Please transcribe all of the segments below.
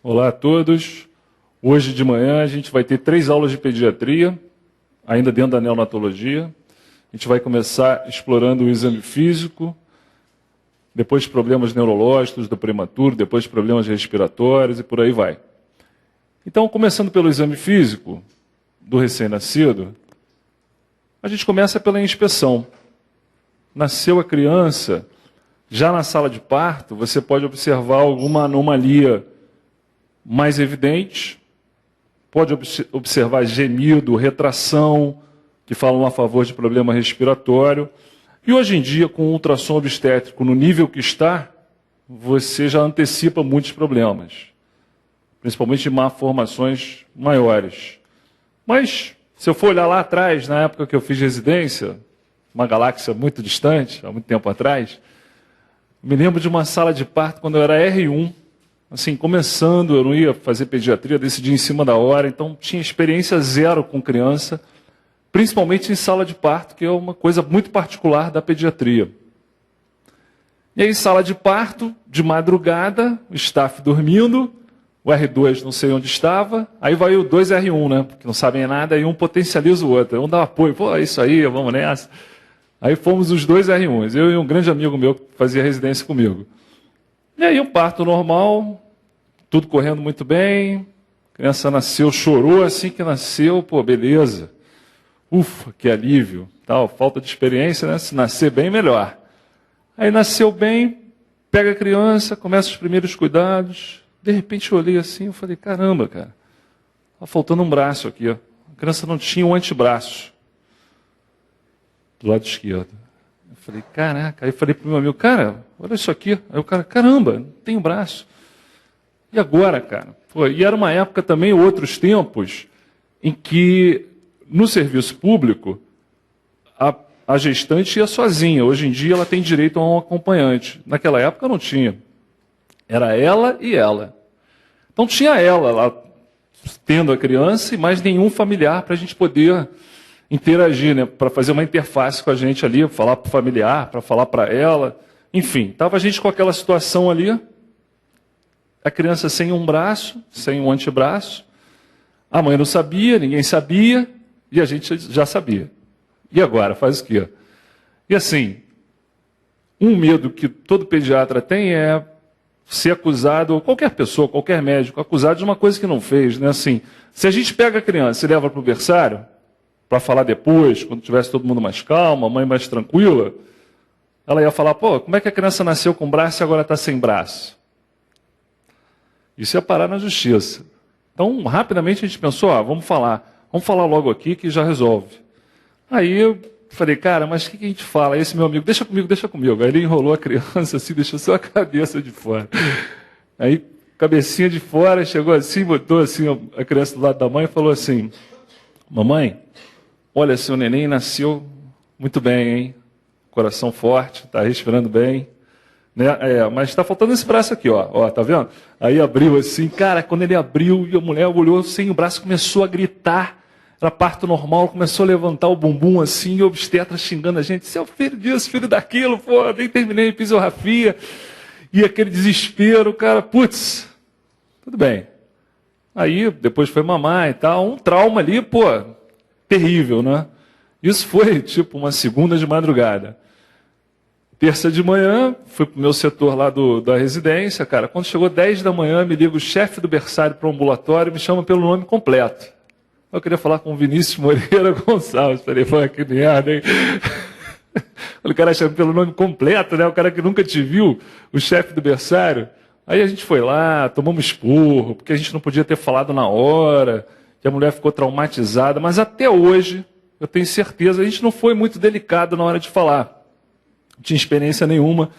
Olá a todos. Hoje de manhã a gente vai ter 3 aulas de pediatria, ainda dentro da neonatologia. A gente vai começar explorando o exame físico, depois problemas neurológicos do prematuro, depois problemas respiratórios e por aí vai. Então, começando pelo exame físico do recém-nascido, a gente começa pela inspeção. Nasceu a criança, já na sala de parto, você pode observar alguma anomalia mais evidente, pode observar gemido, retração, que falam a favor de problema respiratório. E hoje em dia, com o ultrassom obstétrico no nível que está, você já antecipa muitos problemas, principalmente malformações maiores. Mas, se eu for olhar lá atrás, na época que eu fiz residência, uma galáxia muito distante, há muito tempo atrás, me lembro de uma sala de parto quando eu era R1, assim, começando, eu não ia fazer pediatria, decidi em cima da hora, então tinha experiência zero com criança, principalmente em sala de parto, que é uma coisa muito particular da pediatria. E aí, sala de parto, de madrugada, o staff dormindo, o R2 não sei onde estava, aí vai o 2 R1, né, porque não sabem nada, e um potencializa o outro, um dá apoio, pô, é isso aí, vamos nessa. Aí fomos os 2 R1s, eu e um grande amigo meu que fazia residência comigo. E aí um parto normal, tudo correndo muito bem, a criança nasceu, chorou assim que nasceu, pô, beleza. Ufa, que alívio, tal, falta de experiência, né? Se nascer bem, melhor. Aí nasceu bem, pega a criança, começa os primeiros cuidados, de repente eu olhei assim, eu falei, caramba, cara, tá faltando um braço aqui, ó. A criança não tinha um antebraço do lado esquerdo. Eu falei, caraca, aí eu falei pro meu amigo, cara, olha isso aqui. Aí o cara, caramba, não tem um braço. E agora, cara? Pô, e era uma época também, outros tempos, em que no serviço público a gestante ia sozinha. Hoje em dia ela tem direito a um acompanhante. Naquela época não tinha. Era ela e ela. Então tinha ela lá tendo a criança e mais nenhum familiar para a gente poder interagir, né? Para fazer uma interface com a gente ali, falar para o familiar, para falar para ela. Enfim, estava a gente com aquela situação ali, a criança sem um braço, sem um antebraço. A mãe não sabia, ninguém sabia, e a gente já sabia. E agora, faz o quê? E assim, um medo que todo pediatra tem é ser acusado, ou qualquer pessoa, qualquer médico, acusado de uma coisa que não fez, né? Assim, se a gente pega a criança e leva para o berçário, para falar depois, quando tivesse todo mundo mais calmo, a mãe mais tranquila, ela ia falar, pô, como é que a criança nasceu com braço e agora está sem braço? Isso ia parar na justiça. Então, rapidamente a gente pensou, vamos falar logo aqui que já resolve. Aí eu falei, cara, mas o que a gente fala? Aí esse meu amigo, deixa comigo. Aí ele enrolou a criança assim, deixou só a cabeça de fora. Aí, cabecinha de fora, chegou assim, botou assim a criança do lado da mãe e falou assim, mamãe, olha, seu neném nasceu muito bem, hein? Coração forte, está respirando bem. Né? Mas está faltando esse braço aqui, ó, tá vendo? Aí abriu assim, cara, quando ele abriu e a mulher olhou sem o braço, começou a gritar, era parto normal, começou a levantar o bumbum assim, e o obstetra xingando a gente, seu filho disso, filho daquilo, pô, nem terminei a fisiografia, e aquele desespero, cara, putz, tudo bem. Aí depois foi mamar e tal, um trauma ali, pô, terrível, né? Isso foi tipo uma segunda de madrugada. Terça de manhã, fui para o meu setor lá da residência, cara. Quando chegou 10 da manhã, me liga o chefe do berçário para o ambulatório e me chama pelo nome completo. Eu queria falar com o Vinícius Moreira Gonçalves. Falei, pô, que merda, hein? O cara chama pelo nome completo, né? O cara que nunca te viu, o chefe do berçário. Aí a gente foi lá, tomamos esporro, porque a gente não podia ter falado na hora, que a mulher ficou traumatizada. Mas até hoje, eu tenho certeza, a gente não foi muito delicado na hora de falar. Não tinha experiência nenhuma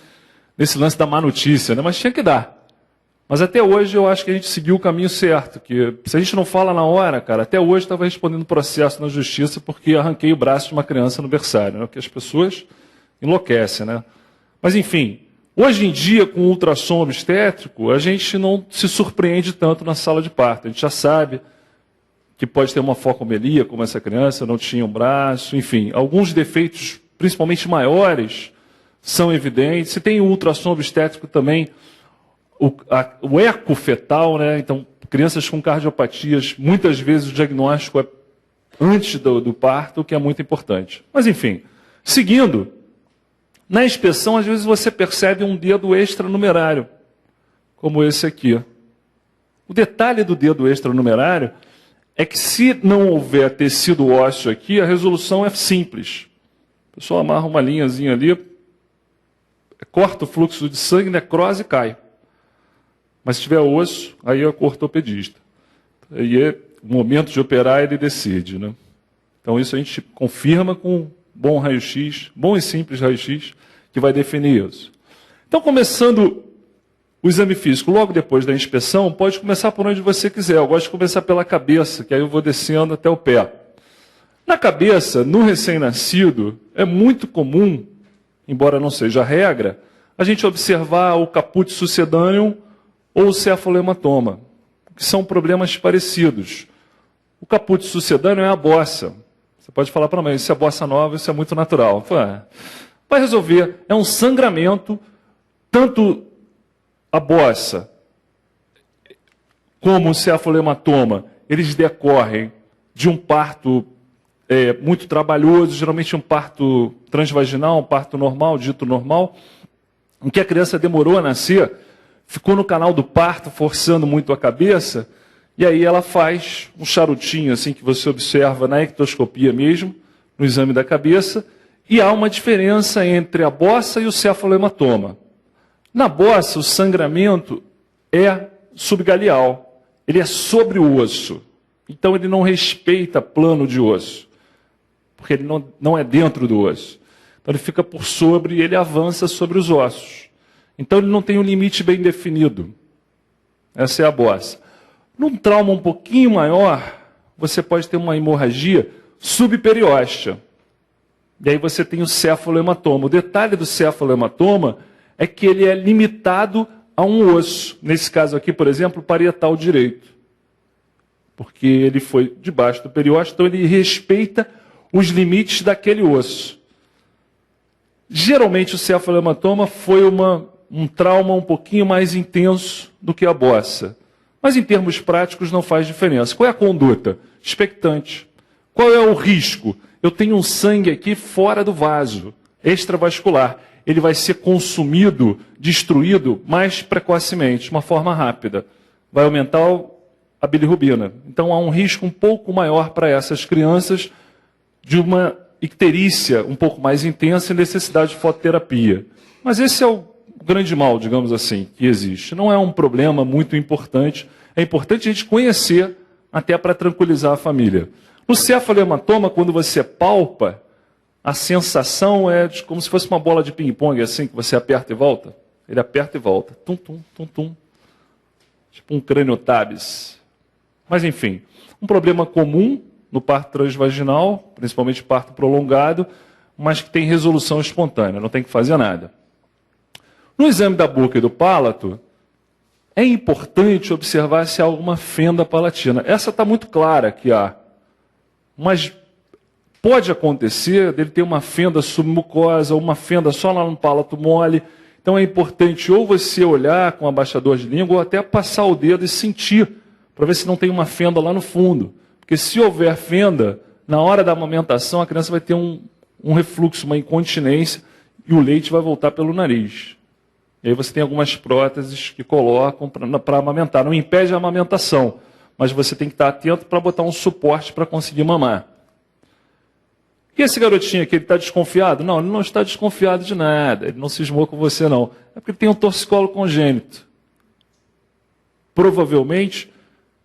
nesse lance da má notícia, né? Mas tinha que dar. Mas até hoje eu acho que a gente seguiu o caminho certo, que se a gente não fala na hora, cara, até hoje estava respondendo processo na justiça porque arranquei o braço de uma criança no berçário, né? Porque as pessoas enlouquecem, né? Mas enfim, hoje em dia com o ultrassom obstétrico, a gente não se surpreende tanto na sala de parto. A gente já sabe que pode ter uma focomelia, como essa criança, não tinha um braço, enfim, alguns defeitos, principalmente maiores, são evidentes. Se tem o ultrassom obstétrico também, o eco fetal, né? Então, crianças com cardiopatias, muitas vezes o diagnóstico é antes do parto, o que é muito importante. Mas, enfim, seguindo, na inspeção, às vezes você percebe um dedo extranumerário, como esse aqui. O detalhe do dedo extranumerário é que, se não houver tecido ósseo aqui, a resolução é simples. O pessoal amarra uma linhazinha ali, corta o fluxo de sangue, necrose e cai. Mas se tiver osso, aí é o ortopedista. Aí é o momento de operar, ele decide, né? Então isso a gente confirma com um bom raio-x, bom e simples raio-x, que vai definir isso. Então, começando o exame físico, logo depois da inspeção, pode começar por onde você quiser. Eu gosto de começar pela cabeça, que aí eu vou descendo até o pé. Na cabeça, no recém-nascido, é muito comum, embora não seja a regra, a gente observar o caput sucedâneum ou o cefalohematoma, que são problemas parecidos. O caput sucedâneo é a bossa. Você pode falar para mim, isso é bossa nova, isso é muito natural. Vai resolver, é um sangramento, tanto a bossa como o cefalohematoma, eles decorrem de um parto muito trabalhoso, geralmente um parto transvaginal, um parto normal, dito normal, em que a criança demorou a nascer, ficou no canal do parto, forçando muito a cabeça, e aí ela faz um charutinho, assim, que você observa na ectoscopia mesmo, no exame da cabeça, e há uma diferença entre a bossa e o cefalohematoma. Na bossa, o sangramento é subgaleal, ele é sobre o osso, então ele não respeita plano de osso, porque ele não é dentro do osso. Então ele fica por sobre e ele avança sobre os ossos. Então ele não tem um limite bem definido. Essa é a bossa. Num trauma um pouquinho maior, você pode ter uma hemorragia subperióstea. E aí você tem o cefalohematoma. O detalhe do cefalohematoma é que ele é limitado a um osso. Nesse caso aqui, por exemplo, o parietal direito. Porque ele foi debaixo do periósteo, então ele respeita os limites daquele osso. Geralmente o cefalohematoma foi um trauma um pouquinho mais intenso do que a bossa. Mas em termos práticos não faz diferença. Qual é a conduta? Expectante. Qual é o risco? Eu tenho um sangue aqui fora do vaso, extravascular. Ele vai ser consumido, destruído mais precocemente, de uma forma rápida. Vai aumentar a bilirrubina. Então há um risco um pouco maior para essas crianças de uma icterícia um pouco mais intensa e necessidade de fototerapia. Mas esse é o grande mal, digamos assim, que existe. Não é um problema muito importante. É importante a gente conhecer até para tranquilizar a família. No cefalohematoma, quando você palpa, a sensação é como se fosse uma bola de ping-pong, assim, que você aperta e volta. Ele aperta e volta. Tum, tum, tum, tum. Tipo um craniotabes. Mas, enfim, um problema comum no parto transvaginal, principalmente parto prolongado, mas que tem resolução espontânea, não tem que fazer nada. No exame da boca e do palato, é importante observar se há alguma fenda palatina. Essa está muito clara que há, mas pode acontecer dele ter uma fenda submucosa, ou uma fenda só lá no palato mole. Então é importante ou você olhar com abaixador de língua, ou até passar o dedo e sentir, para ver se não tem uma fenda lá no fundo. Porque se houver fenda, na hora da amamentação, a criança vai ter um refluxo, uma incontinência, e o leite vai voltar pelo nariz. E aí você tem algumas próteses que colocam para amamentar. Não impede a amamentação, mas você tem que estar atento para botar um suporte para conseguir mamar. E esse garotinho aqui, ele está desconfiado? Não, ele não está desconfiado de nada. Ele não cismou com você, não. É porque ele tem um torcicolo congênito. Provavelmente,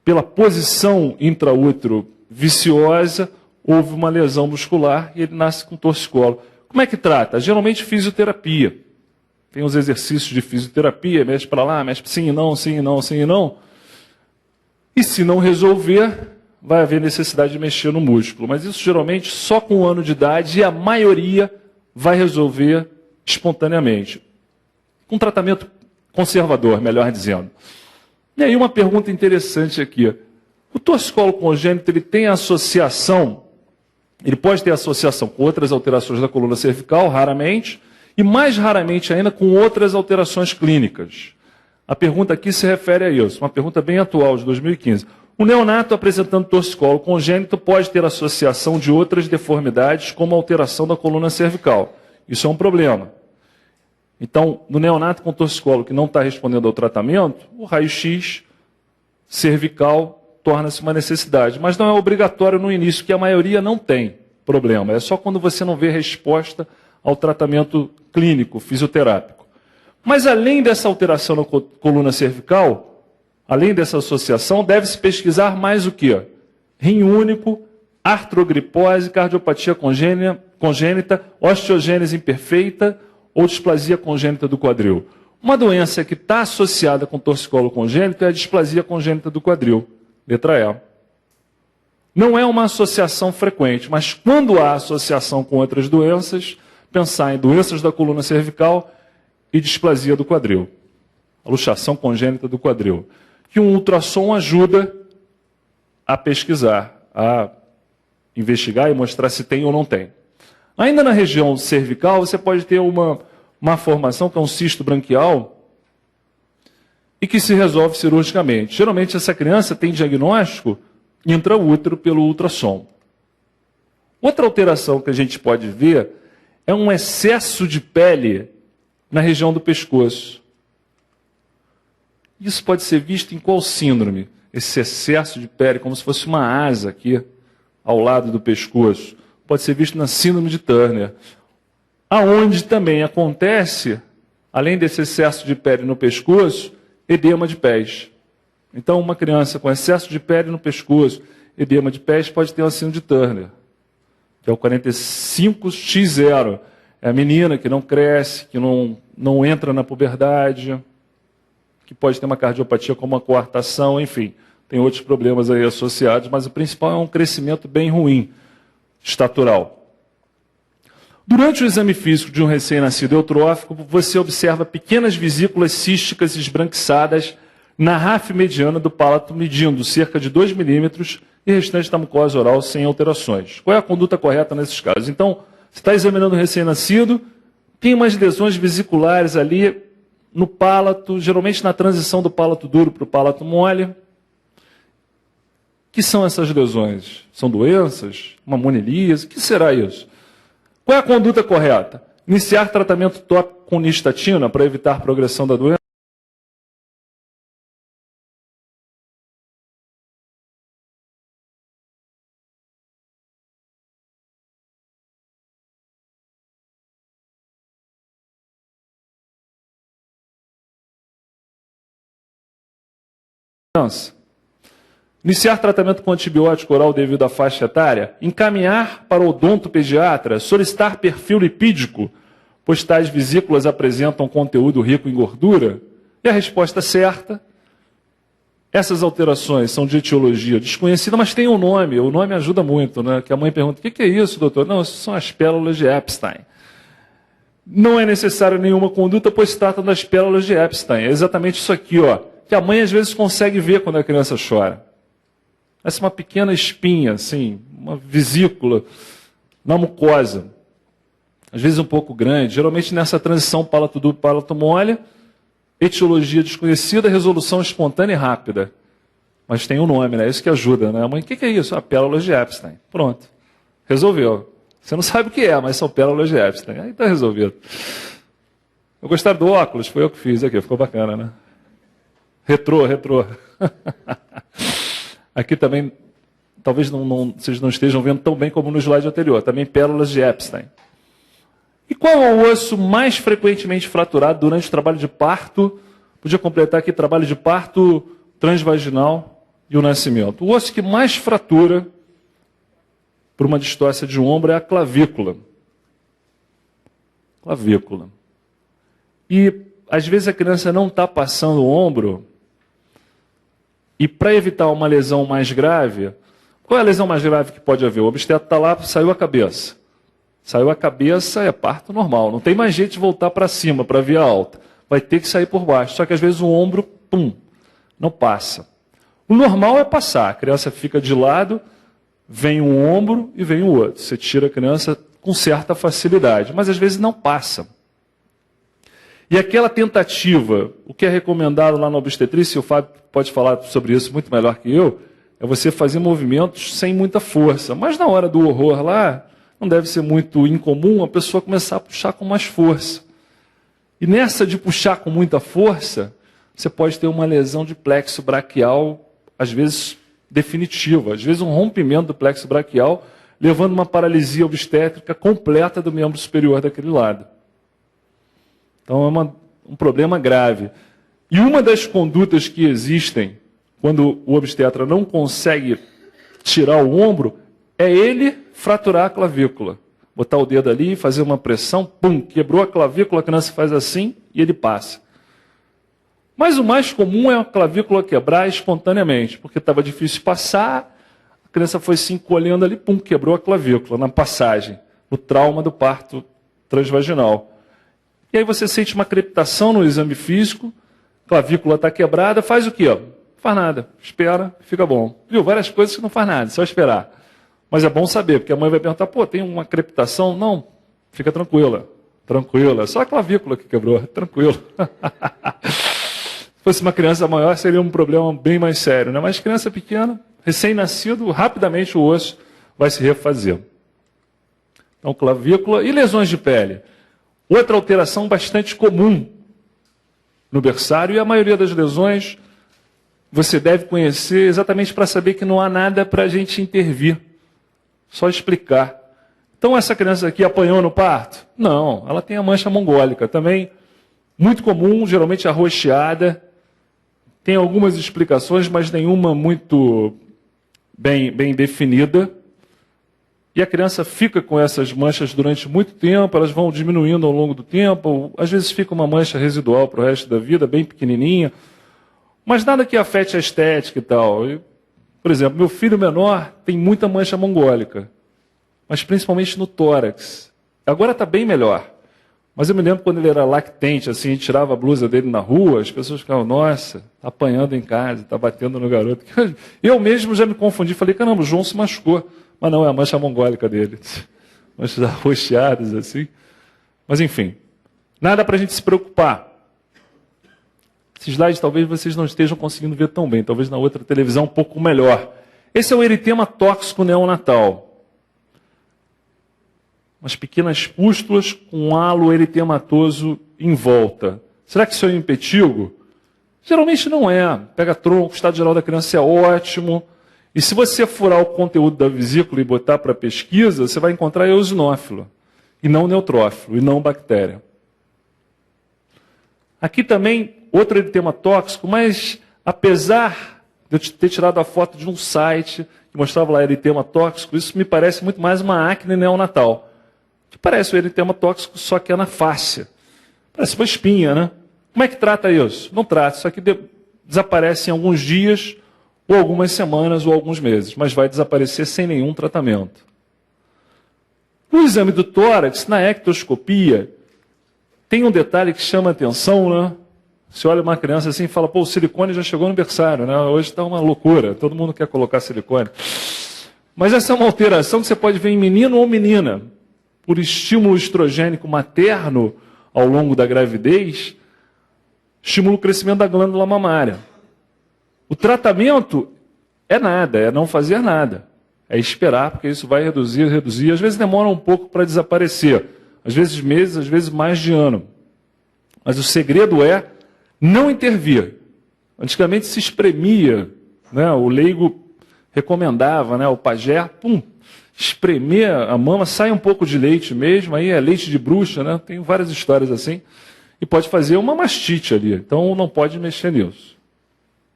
pela posição intraútero viciosa, houve uma lesão muscular e ele nasce com torcicolo. Como é que trata? Geralmente fisioterapia. Tem os exercícios de fisioterapia, mexe para lá, mexe sim e não, sim e não, sim e não. E se não resolver, vai haver necessidade de mexer no músculo. Mas isso geralmente só com 1 ano de idade e a maioria vai resolver espontaneamente. Um tratamento conservador, melhor dizendo. E aí uma pergunta interessante aqui. O torcicolo congênito, ele tem associação, ele pode ter associação com outras alterações da coluna cervical, raramente, e mais raramente ainda com outras alterações clínicas. A pergunta aqui se refere a isso, uma pergunta bem atual, de 2015. O neonato apresentando torcicolo congênito pode ter associação de outras deformidades, como alteração da coluna cervical. Isso é um problema. Então, no neonato com torcicolo que não está respondendo ao tratamento, o raio-x cervical torna-se uma necessidade. Mas não é obrigatório no início, que a maioria não tem problema. É só quando você não vê resposta ao tratamento clínico, fisioterápico. Mas além dessa alteração na coluna cervical, além dessa associação, deve-se pesquisar mais o quê? Rim único, artrogripose, cardiopatia congênita, osteogênese imperfeita ou displasia congênita do quadril. Uma doença que está associada com torcicolo congênito é a displasia congênita do quadril, letra E. Não é uma associação frequente, mas quando há associação com outras doenças, pensar em doenças da coluna cervical e displasia do quadril, a luxação congênita do quadril, que um ultrassom ajuda a pesquisar, a investigar e mostrar se tem ou não tem. Ainda na região cervical, você pode ter uma formação que é um cisto branquial e que se resolve cirurgicamente. Geralmente essa criança tem diagnóstico intraútero pelo ultrassom. Outra alteração que a gente pode ver é um excesso de pele na região do pescoço. Isso pode ser visto em qual síndrome? Esse excesso de pele, como se fosse uma asa aqui, ao lado do pescoço. Pode ser visto na síndrome de Turner. Aonde também acontece, além desse excesso de pele no pescoço, edema de pés. Então, uma criança com excesso de pele no pescoço, edema de pés, pode ter uma síndrome de Turner, que é o 45X0. É a menina que não cresce, que não entra na puberdade, que pode ter uma cardiopatia como uma coartação, enfim. Tem outros problemas aí associados, mas o principal é um crescimento bem ruim, estatural. Durante o exame físico de um recém-nascido eutrófico, você observa pequenas vesículas císticas esbranquiçadas na rafe mediana do palato, medindo cerca de 2 milímetros e restante da mucosa oral sem alterações. Qual é a conduta correta nesses casos? Então, você está examinando o recém-nascido, tem umas lesões vesiculares ali no palato, geralmente na transição do palato duro para o palato mole. O que são essas lesões? São doenças? Uma monelíase? O que será isso? Qual é a conduta correta? Iniciar tratamento tópico com nistatina para evitar progressão da doença? Iniciar tratamento com antibiótico oral devido à faixa etária, encaminhar para o odontopediatra, solicitar perfil lipídico, pois tais vesículas apresentam conteúdo rico em gordura? E a resposta certa, essas alterações são de etiologia desconhecida, mas tem um nome, o nome ajuda muito, né? Que a mãe pergunta, o que é isso, doutor? Não, isso são as pérolas de Epstein. Não é necessário nenhuma conduta, pois se trata das pérolas de Epstein. É exatamente isso aqui, ó, que a mãe às vezes consegue ver quando a criança chora. Essa é uma pequena espinha, assim, uma vesícula na mucosa. Às vezes um pouco grande, geralmente nessa transição palato duro, palato mole, etiologia desconhecida, resolução espontânea e rápida. Mas tem um nome, né? Isso que ajuda, né? A mãe, o que é isso? Ah, pérolas de Epstein. Pronto. Resolveu. Você não sabe o que é, mas são pérolas de Epstein. Aí está resolvido. Eu gostaram do óculos? Foi eu que fiz aqui, ficou bacana, né? Retrô. Aqui também, talvez vocês não estejam vendo tão bem como no slide anterior, também pérolas de Epstein. E qual é o osso mais frequentemente fraturado durante o trabalho de parto? Podia completar aqui trabalho de parto transvaginal e o nascimento. O osso que mais fratura por uma distócia de ombro é a clavícula. Clavícula. E às vezes a criança não está passando o ombro. E para evitar uma lesão mais grave, qual é a lesão mais grave que pode haver? O obstetra está lá, saiu a cabeça. Saiu a cabeça, é parto normal. Não tem mais jeito de voltar para cima, para a via alta. Vai ter que sair por baixo. Só que às vezes o ombro, não passa. O normal é passar. A criança fica de lado, vem um ombro e vem o outro. Você tira a criança com certa facilidade. Mas às vezes não passa. E aquela tentativa, o que é recomendado lá na obstetrícia, o Fábio pode falar sobre isso muito melhor que eu, é você fazer movimentos sem muita força. Mas na hora do horror lá, não deve ser muito incomum a pessoa começar a puxar com mais força. E nessa de puxar com muita força, você pode ter uma lesão de plexo braquial, às vezes definitiva, às vezes um rompimento do plexo braquial, levando uma paralisia obstétrica completa do membro superior daquele lado. Então é um problema grave. E uma das condutas que existem quando o obstetra não consegue tirar o ombro é ele fraturar a clavícula. Botar o dedo ali, fazer uma pressão, pum, quebrou a clavícula, a criança faz assim e ele passa. Mas o mais comum é a clavícula quebrar espontaneamente, porque estava difícil passar, a criança foi se encolhendo ali, pum, quebrou a clavícula na passagem, no trauma do parto transvaginal. E aí você sente uma crepitação no exame físico, clavícula está quebrada, faz o quê? Não faz nada, espera, fica bom. Viu? Várias coisas que não faz nada, só esperar. Mas é bom saber, porque a mãe vai perguntar, pô, tem uma crepitação? Não, fica tranquila, tranquila, só a clavícula que quebrou, tranquilo. Se fosse uma criança maior, seria um problema bem mais sério, né? Mas criança pequena, recém-nascido, rapidamente o osso vai se refazer. Então, clavícula e lesões de pele. Outra alteração bastante comum no berçário, e a maioria das lesões você deve conhecer exatamente para saber que não há nada para a gente intervir, só explicar. Então, essa criança aqui apanhou no parto? Não, ela tem a mancha mongólica, também muito comum, geralmente arroxeada. Tem algumas explicações, mas nenhuma muito bem definida. E a criança fica com essas manchas durante muito tempo, elas vão diminuindo ao longo do tempo, às vezes fica uma mancha residual para o resto da vida, bem pequenininha, mas nada que afete a estética e tal. Por exemplo, meu filho menor tem muita mancha mongólica, mas principalmente no tórax. Agora está bem melhor. Mas eu me lembro quando ele era lactente, assim, a gente tirava a blusa dele na rua, as pessoas ficavam, nossa, está apanhando em casa, está batendo no garoto. Eu mesmo já me confundi, falei, caramba, o João se machucou. Mas não, é a mancha mongólica dele. Manchas arroxeadas, assim. Mas, enfim, nada para a gente se preocupar. Esses slides talvez vocês não estejam conseguindo ver tão bem, talvez na outra televisão um pouco melhor. Esse é o eritema tóxico neonatal. Umas pequenas pústulas com halo eritematoso em volta. Será que isso é um impetigo? Geralmente não é. Pega tronco, o estado geral da criança é ótimo. E se você furar o conteúdo da vesícula e botar para pesquisa, você vai encontrar eosinófilo, e não neutrófilo, e não bactéria. Aqui também, outro eritema tóxico, mas apesar de eu ter tirado a foto de um site que mostrava lá eritema tóxico, isso me parece muito mais uma acne neonatal. Que parece o eritema tóxico, só que é na face. Parece uma espinha, né? Como é que trata isso? Não trata, isso aqui desaparece em alguns dias, ou algumas semanas, ou alguns meses, mas vai desaparecer sem nenhum tratamento. No exame do tórax, na ectoscopia, tem um detalhe que chama a atenção, né? Você olha uma criança assim e fala, pô, o silicone já chegou no berçário, né? Hoje está uma loucura, todo mundo quer colocar silicone. Mas essa é uma alteração que você pode ver em menino ou menina, por estímulo estrogênico materno ao longo da gravidez, estimula o crescimento da glândula mamária. O tratamento é nada, é não fazer nada. É esperar, porque isso vai reduzir. Às vezes demora um pouco para desaparecer. Às vezes meses, às vezes mais de ano. Mas o segredo é não intervir. Antigamente se espremia, né? O leigo recomendava, né? O pajé, pum, espremer a mama, sai um pouco de leite mesmo, aí é leite de bruxa, né? Tem várias histórias assim. E pode fazer uma mastite ali. Então não pode mexer nisso.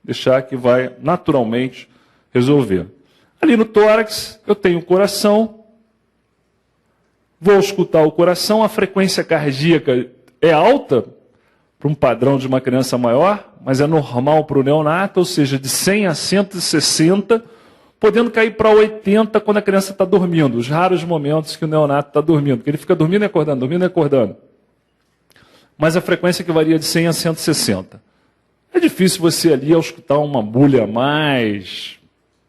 Deixar que vai naturalmente resolver. Ali no tórax, eu tenho o coração. Vou escutar o coração. A frequência cardíaca é alta para um padrão de uma criança maior, mas é normal para o neonato, ou seja, de 100 a 160, podendo cair para 80 quando a criança está dormindo. Os raros momentos que o neonato está dormindo, porque ele fica dormindo e acordando, dormindo e acordando. Mas a frequência que varia de 100 a 160. É difícil você ali, ao escutar uma bulha a mais,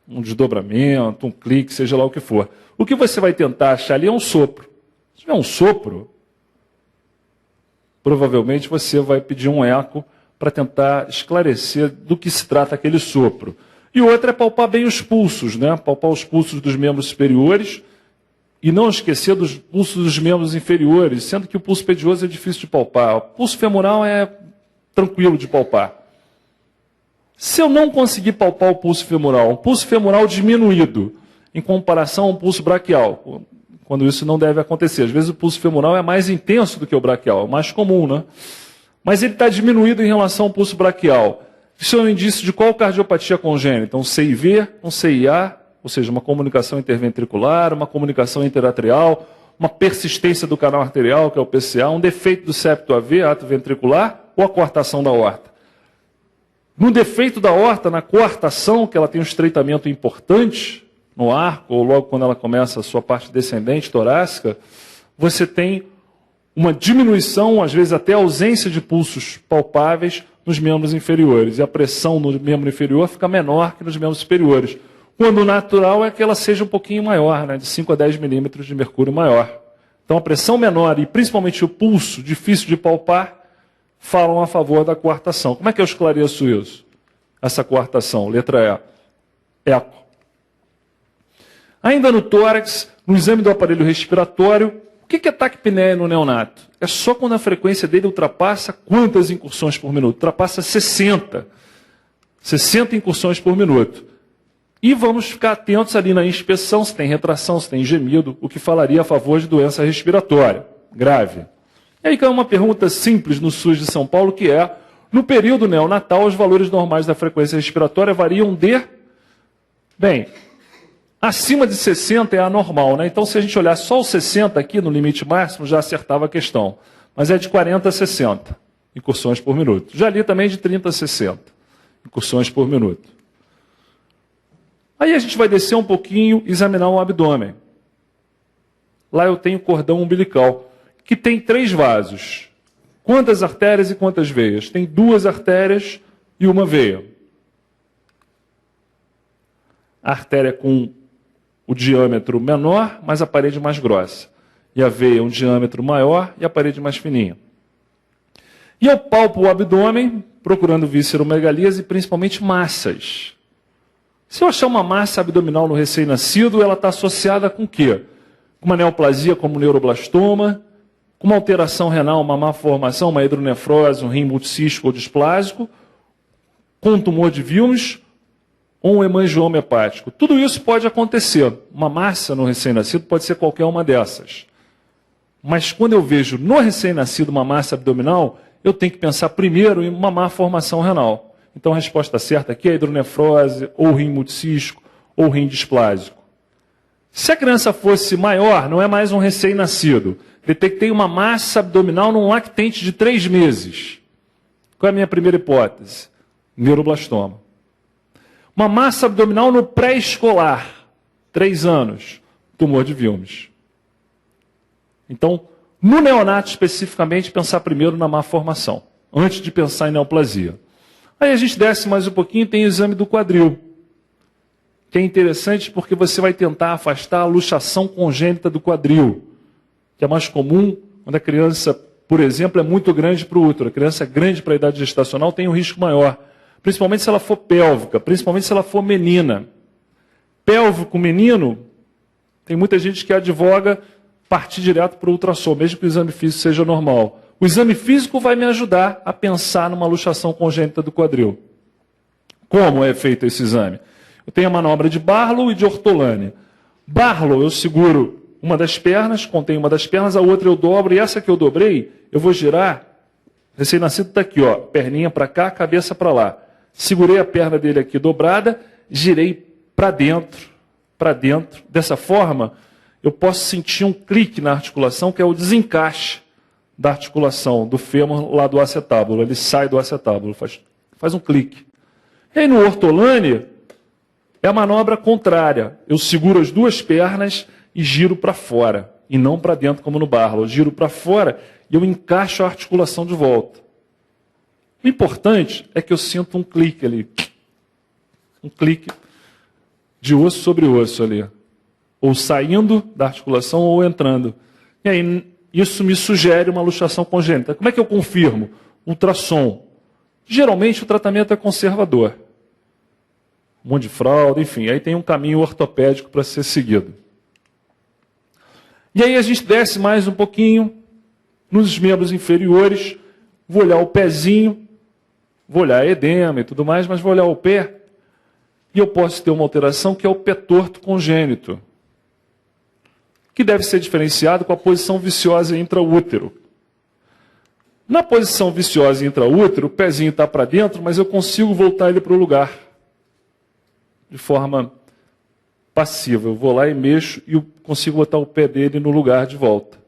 um desdobramento, um clique, seja lá o que for. O que você vai tentar achar ali é um sopro. Se tiver um sopro, provavelmente você vai pedir um eco para tentar esclarecer do que se trata aquele sopro. E outra é palpar bem os pulsos, né? Palpar os pulsos dos membros superiores e não esquecer dos pulsos dos membros inferiores, sendo que o pulso pedioso é difícil de palpar. O pulso femoral é tranquilo de palpar. Se eu não conseguir palpar o pulso femoral diminuído em comparação ao pulso braquial, quando isso não deve acontecer. Às vezes o pulso femoral é mais intenso do que o braquial, é mais comum, né? Mas ele está diminuído em relação ao pulso braquial. Isso é um indício de qual cardiopatia congênita? Um CIV, um CIA, ou seja, uma comunicação interventricular, uma comunicação interatrial, uma persistência do canal arterial, que é o PCA, um defeito do septo AV, ato ventricular, ou a coartação da aorta. No defeito da aorta, na coartação, que ela tem um estreitamento importante, no arco, ou logo quando ela começa a sua parte descendente, torácica, você tem uma diminuição, às vezes até ausência de pulsos palpáveis nos membros inferiores. E a pressão no membro inferior fica menor que nos membros superiores. Quando o natural é que ela seja um pouquinho maior, né, de 5 a 10 milímetros de mercúrio maior. Então a pressão menor e principalmente o pulso difícil de palpar falam a favor da coartação. Como é que eu esclareço isso? Essa coartação, letra E. Eco. Ainda no tórax, no exame do aparelho respiratório, o que é taquipneia no neonato? É só quando a frequência dele ultrapassa quantas incursões por minuto? Ultrapassa 60. 60 incursões por minuto. E vamos ficar atentos ali na inspeção, se tem retração, se tem gemido, o que falaria a favor de doença respiratória grave. E aí cai uma pergunta simples no SUS de São Paulo, que é, no período neonatal, os valores normais da frequência respiratória variam de... Bem, acima de 60 é anormal, né? Então, se a gente olhar só o 60 aqui no limite máximo, já acertava a questão. Mas é de 40 a 60 incursões por minuto. Já li também de 30 a 60 incursões por minuto. Aí a gente vai descer um pouquinho e examinar o abdômen. Lá eu tenho cordão umbilical, que tem 3 vasos. Quantas artérias e quantas veias? Tem 2 artérias e 1 veia. A artéria com o diâmetro menor, mas a parede mais grossa. E a veia um diâmetro maior e a parede mais fininha. E eu palpo o abdômen, procurando visceromegalias e principalmente massas. Se eu achar uma massa abdominal no recém-nascido, ela está associada com o quê? Com uma neoplasia como neuroblastoma, com uma alteração renal, uma má formação, uma hidronefrose, um rim multicístico ou displásico, com um tumor de Wilms, ou um hemangioma hepático. Tudo isso pode acontecer. Uma massa no recém-nascido pode ser qualquer uma dessas. Mas quando eu vejo no recém-nascido uma massa abdominal, eu tenho que pensar primeiro em uma má formação renal. Então a resposta certa aqui é a hidronefrose, ou rim multicístico, ou rim displásico. Se a criança fosse maior, não é mais um recém-nascido. Detectei uma massa abdominal num lactente de 3 meses. Qual é a minha primeira hipótese? Neuroblastoma. Uma massa abdominal no pré-escolar, 3 anos, tumor de Wilms. Então, no neonato especificamente, pensar primeiro na má formação, antes de pensar em neoplasia. Aí a gente desce mais um pouquinho e tem o exame do quadril, que é interessante porque você vai tentar afastar a luxação congênita do quadril, que é mais comum quando a criança, por exemplo, é muito grande para o útero. A criança é grande para a idade gestacional, tem um risco maior. Principalmente se ela for pélvica, principalmente se ela for menina. Pélvico menino, tem muita gente que advoga partir direto para o ultrassom, mesmo que o exame físico seja normal. O exame físico vai me ajudar a pensar numa luxação congênita do quadril. Como é feito esse exame? Eu tenho a manobra de Barlow e de Ortolani. Barlow, eu seguro uma das pernas, contém uma das pernas, a outra eu dobro, e essa que eu dobrei, eu vou girar. Recém-nascido está aqui, ó, perninha para cá, cabeça para lá. Segurei a perna dele aqui dobrada, girei para dentro, para dentro. Dessa forma, eu posso sentir um clique na articulação, que é o desencaixe da articulação do fêmur lá do acetábulo. Ele sai do acetábulo, faz um clique. E aí no Ortolani, é a manobra contrária. Eu seguro as 2 pernas e giro para fora, e não para dentro como no Barlow. Eu giro para fora e eu encaixo a articulação de volta. O importante é que eu sinto um clique ali. Um clique de osso sobre osso ali. Ou saindo da articulação ou entrando. E aí, isso me sugere uma luxação congênita. Como é que eu confirmo? Ultrassom. Geralmente o tratamento é conservador. Um monte de fralda, enfim. Aí tem um caminho ortopédico para ser seguido. E aí a gente desce mais um pouquinho nos membros inferiores. Vou olhar o pezinho, vou olhar edema e tudo mais, mas vou olhar o pé e eu posso ter uma alteração que é o pé torto congênito, que deve ser diferenciado com a posição viciosa intraútero. Na posição viciosa intraútero, o pezinho está para dentro, mas eu consigo voltar ele para o lugar, de forma passiva. Eu vou lá e mexo e eu consigo botar o pé dele no lugar de volta.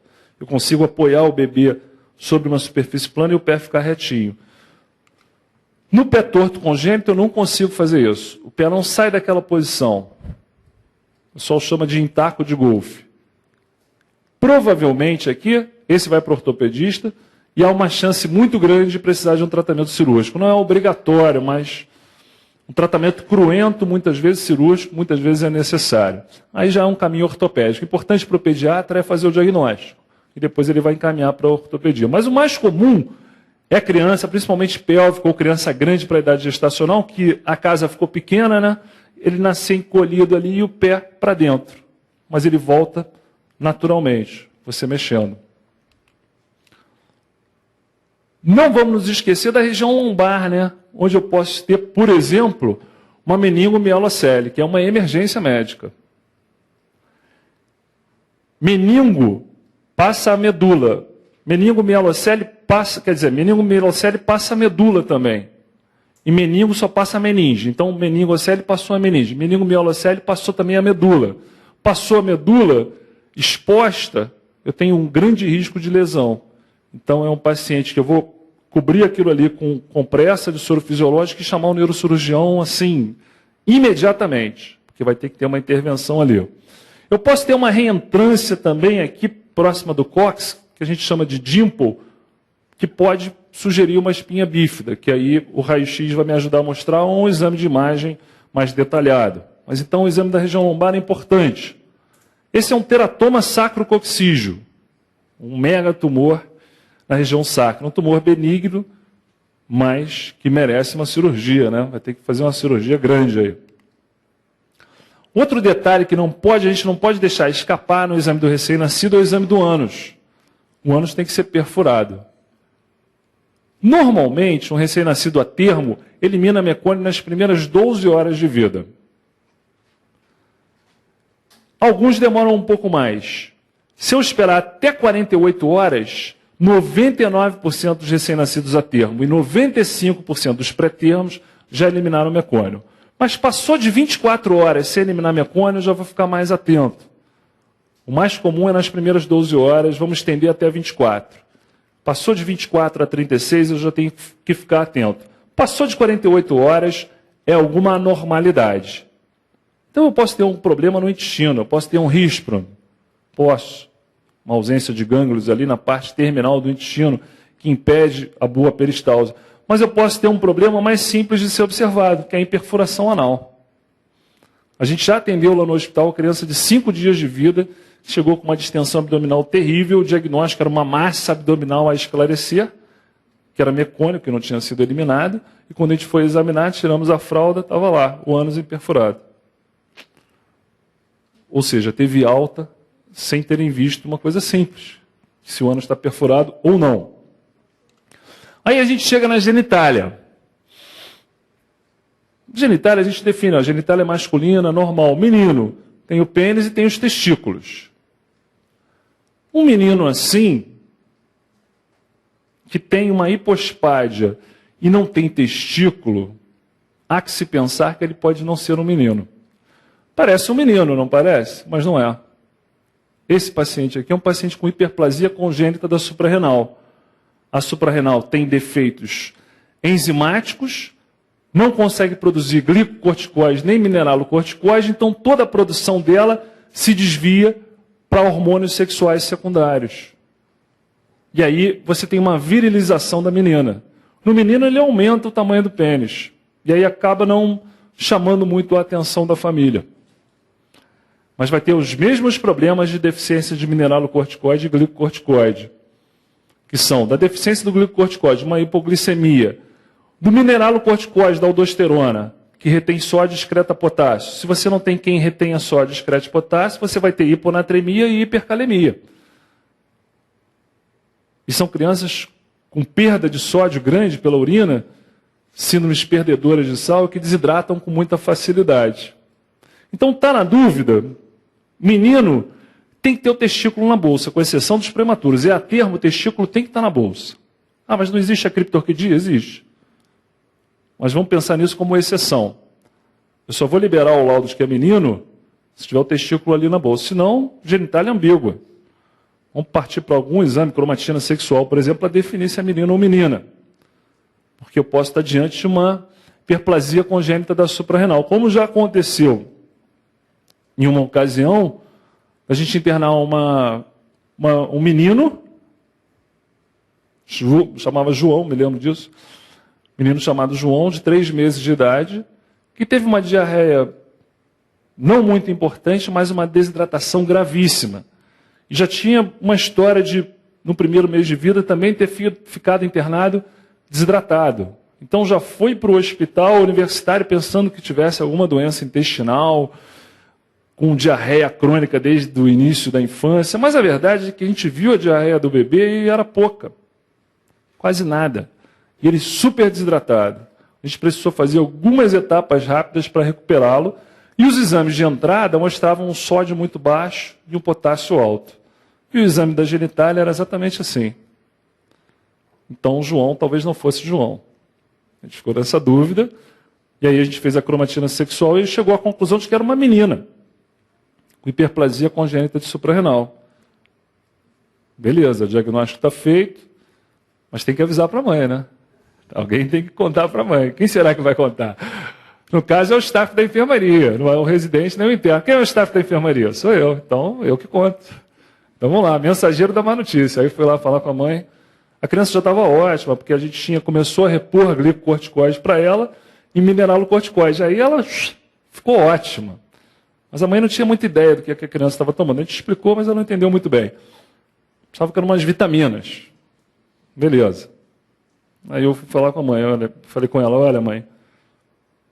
Eu consigo apoiar o bebê sobre uma superfície plana e o pé ficar retinho. No pé torto congênito, eu não consigo fazer isso. O pé não sai daquela posição. O pessoal chama de entaco de golfe. Provavelmente aqui, esse vai para o ortopedista e há uma chance muito grande de precisar de um tratamento cirúrgico. Não é obrigatório, mas um tratamento cruento, muitas vezes cirúrgico, muitas vezes é necessário. Aí já é um caminho ortopédico. O importante para o pediatra é fazer o diagnóstico. E depois ele vai encaminhar para a ortopedia. Mas o mais comum é criança, principalmente pélvica ou criança grande para a idade gestacional, que a casa ficou pequena, né? Ele nasceu encolhido ali e o pé para dentro. Mas ele volta naturalmente, você mexendo. Não vamos nos esquecer da região lombar, né? Onde eu posso ter, por exemplo, uma meningomielocele, que é uma emergência médica. Meningo passa a medula. Meningomielocele passa, quer dizer, meningomielocele passa a medula também. E meningo só passa a meninge. Então, meningocele passou a meninge. Meningomielocele passou também a medula. Passou a medula exposta, eu tenho um grande risco de lesão. Então, é um paciente que eu vou cobrir aquilo ali com compressa de soro fisiológico e chamar o neurocirurgião assim, imediatamente, porque vai ter que ter uma intervenção ali. Eu posso ter uma reentrância também aqui próxima do cóccix, que a gente chama de dimple, que pode sugerir uma espinha bífida, que aí o raio-x vai me ajudar a mostrar um exame de imagem mais detalhado. Mas então o exame da região lombar é importante. Esse é um teratoma sacrococcígeo, um megatumor na região sacra, um tumor benigno, mas que merece uma cirurgia, né? Vai ter que fazer uma cirurgia grande aí. Outro detalhe que a gente não pode deixar escapar no exame do recém-nascido é o exame do ânus. O ânus tem que ser perfurado. Normalmente, um recém-nascido a termo elimina a mecônio nas primeiras 12 horas de vida. Alguns demoram um pouco mais. Se eu esperar até 48 horas, 99% dos recém-nascidos a termo e 95% dos pré-termos já eliminaram o mecônio. Mas passou de 24 horas sem eliminar mecônio, eu já vou ficar mais atento. O mais comum é nas primeiras 12 horas, vamos estender até 24. Passou de 24 a 36, eu já tenho que ficar atento. Passou de 48 horas, é alguma anormalidade. Então eu posso ter um problema no intestino, eu posso ter um ríspron, posso. Uma ausência de gânglios ali na parte terminal do intestino, que impede a boa peristalse. Mas eu posso ter um problema mais simples de ser observado, que é a imperfuração anal. A gente já atendeu lá no hospital criança de 5 dias de vida, chegou com uma distensão abdominal terrível, o diagnóstico era uma massa abdominal a esclarecer, que era mecônio, que não tinha sido eliminado, e quando a gente foi examinar, tiramos a fralda, estava lá, o ânus imperfurado. Ou seja, teve alta sem terem visto uma coisa simples, se o ânus está perfurado ou não. Aí a gente chega na genitália. Genitália a gente define, a genitália é masculina, normal. Menino tem o pênis e tem os testículos. Um menino assim, que tem uma hipospádia e não tem testículo, há que se pensar que ele pode não ser um menino. Parece um menino, não parece? Mas não é. Esse paciente aqui é um paciente com hiperplasia congênita da suprarrenal. A suprarrenal tem defeitos enzimáticos, não consegue produzir glicocorticoide nem mineralocorticoide, então toda a produção dela se desvia para hormônios sexuais secundários. E aí você tem uma virilização da menina. No menino ele aumenta o tamanho do pênis. E aí acaba não chamando muito a atenção da família. mas vai ter os mesmos problemas de deficiência de mineralocorticoide e glicocorticoide, que são da deficiência do glicocorticoide, uma hipoglicemia, do mineralocorticoide, da aldosterona, que retém sódio e excreta potássio. Se você não tem quem retenha sódio e excrete potássio, você vai ter hiponatremia e hipercalemia. E são crianças com perda de sódio grande pela urina, síndromes perdedoras de sal, que desidratam com muita facilidade. Então, está na dúvida, menino tem que ter o testículo na bolsa, com exceção dos prematuros. E a termo, o testículo tem que estar na bolsa. Ah, mas não existe a criptorquidia? Existe. Mas vamos pensar nisso como exceção. Eu só vou liberar o laudo de que é menino se tiver o testículo ali na bolsa. Senão, genitália ambígua. Vamos partir para algum exame, cromatina sexual, por exemplo, para definir se é menino ou menina. Porque eu posso estar diante de uma hiperplasia congênita da suprarrenal. Como já aconteceu em uma ocasião, a gente internar um menino, chamava João, me lembro disso, menino chamado João, de 3 meses de idade, que teve uma diarreia não muito importante, mas uma desidratação gravíssima. E já tinha uma história de, no primeiro mês de vida, também ter ficado internado desidratado. Então já foi para o hospital universitário pensando que tivesse alguma doença intestinal, com diarreia crônica desde o início da infância. Mas a verdade é que a gente viu a diarreia do bebê e era pouca. Quase nada. E ele super desidratado. A gente precisou fazer algumas etapas rápidas para recuperá-lo. E os exames de entrada mostravam um sódio muito baixo e um potássio alto. E o exame da genitália era exatamente assim. Então, João talvez não fosse João. A gente ficou nessa dúvida. E aí a gente fez a cromatina sexual e chegou à conclusão de que era uma menina, com hiperplasia congênita de suprarrenal. Beleza, o diagnóstico está feito, mas tem que avisar para a mãe, né? Alguém tem que contar para a mãe. Quem será que vai contar? No caso, é o staff da enfermaria, não é o residente nem o interno. Quem é o staff da enfermaria? Sou eu, então eu que conto. Então vamos lá, mensageiro da má notícia. Aí fui lá falar com a mãe. A criança já estava ótima, porque a gente começou a repor glicocorticoide para ela e mineralocorticoide. Aí ela ficou ótima. Mas a mãe não tinha muita ideia do que a criança estava tomando. A gente explicou, mas ela não entendeu muito bem. Precisava que eram umas vitaminas. Beleza. Aí eu fui falar com a mãe, falei com ela, olha mãe,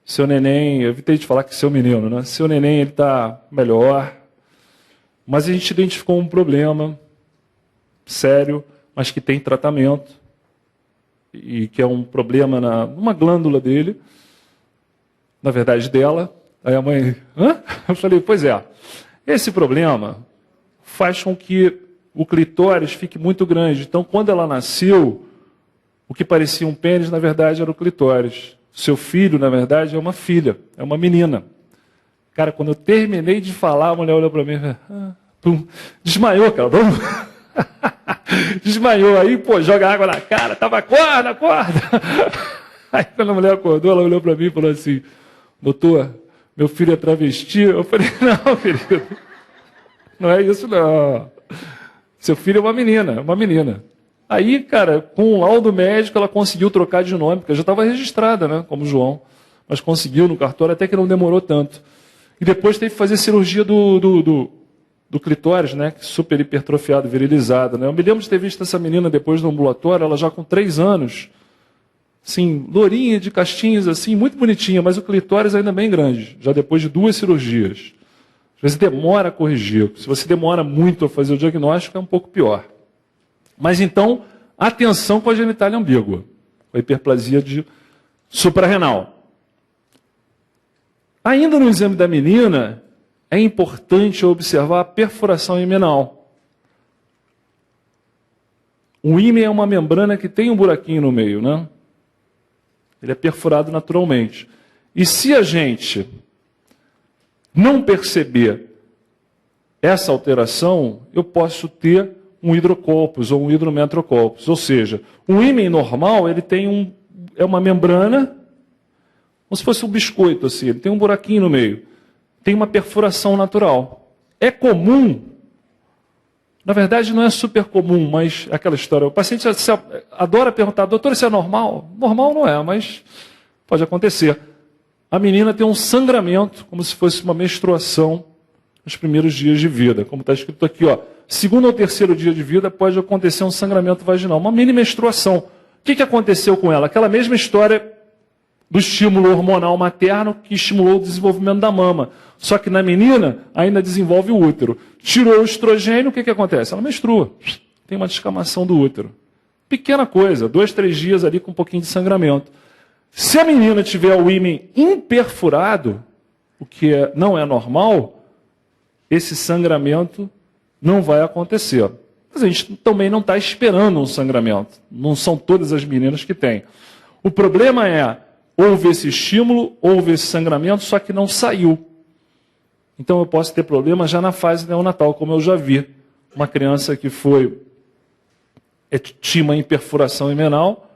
seu neném, eu evitei de falar que seu menino, né? Seu neném ele está melhor, mas a gente identificou um problema sério, mas que tem tratamento, e que é um problema numa glândula dele, na verdade dela. Aí a mãe, hã? Eu falei, pois é, esse problema faz com que o clitóris fique muito grande. Então, quando ela nasceu, o que parecia um pênis, na verdade, era o clitóris. Seu filho, na verdade, é uma filha, é uma menina. Cara, quando eu terminei de falar, a mulher olhou para mim e desmaiou, cara. Desmaiou. Aí, pô, joga água na cara, tava, acorda, acorda. Aí, quando a mulher acordou, ela olhou para mim e falou assim, doutor, meu filho é travesti? Eu falei, não, querido, não é isso, não. Seu filho é uma menina, uma menina. Aí, cara, com um laudo médico, ela conseguiu trocar de nome, porque já estava registrada, né, como João. Mas conseguiu no cartório, até que não demorou tanto. E depois teve que fazer cirurgia do clitóris, né, super hipertrofiado, virilizado. Né? Eu me lembro de ter visto essa menina depois no ambulatório, ela já com 3 anos, assim, lourinha, de castinhos, assim, muito bonitinha, mas o clitóris ainda bem grande, já depois de 2 cirurgias. Às vezes demora a corrigir. Se você demora muito a fazer o diagnóstico, é um pouco pior. Mas então, atenção com a genitália ambígua, com a hiperplasia de suprarrenal. Ainda no exame da menina, é importante observar a perfuração imenal. O ímen é uma membrana que tem um buraquinho no meio, né? Ele é perfurado naturalmente. E se a gente não perceber essa alteração, eu posso ter um hidrocolpos ou um hidrometrocolpos. Ou seja, o ímen normal, ele tem é uma membrana, como se fosse um biscoito, assim, ele tem um buraquinho no meio. Tem uma perfuração natural. É comum, na verdade não é super comum, mas aquela história, o paciente adora perguntar, doutor, isso é normal? Normal não é, mas pode acontecer. A menina tem um sangramento, como se fosse uma menstruação nos primeiros dias de vida. Como está escrito aqui, ó, segundo ou terceiro dia de vida pode acontecer um sangramento vaginal, uma mini menstruação. O que aconteceu com ela? Aquela mesma história do estímulo hormonal materno que estimulou o desenvolvimento da mama. Só que na menina ainda desenvolve o útero. Tirou o estrogênio, o que acontece? Ela menstrua. Tem uma descamação do útero. Pequena coisa, 2, 3 dias ali com um pouquinho de sangramento. Se a menina tiver o ímen imperfurado, o que não é normal, esse sangramento não vai acontecer. Mas a gente também não está esperando um sangramento. Não são todas as meninas que têm. O problema é, houve esse estímulo, houve esse sangramento, só que não saiu. Então eu posso ter problema já na fase neonatal, como eu já vi. Uma criança que tinha uma imperfuração imenal,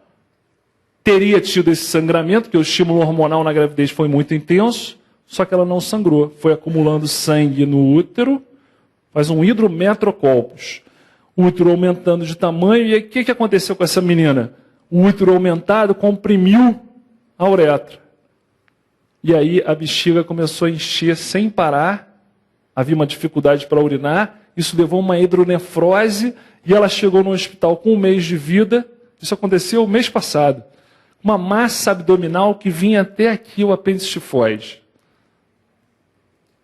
teria tido esse sangramento, porque o estímulo hormonal na gravidez foi muito intenso, só que ela não sangrou. Foi acumulando sangue no útero, faz um hidrometrocolpos. O útero aumentando de tamanho, e aí o que aconteceu com essa menina? O útero aumentado comprimiu a uretra. E aí a bexiga começou a encher sem parar, havia uma dificuldade para urinar, isso levou a uma hidronefrose, e ela chegou no hospital com 1 mês de vida, isso aconteceu mês passado, uma massa abdominal que vinha até aqui, o apêndice tifoide.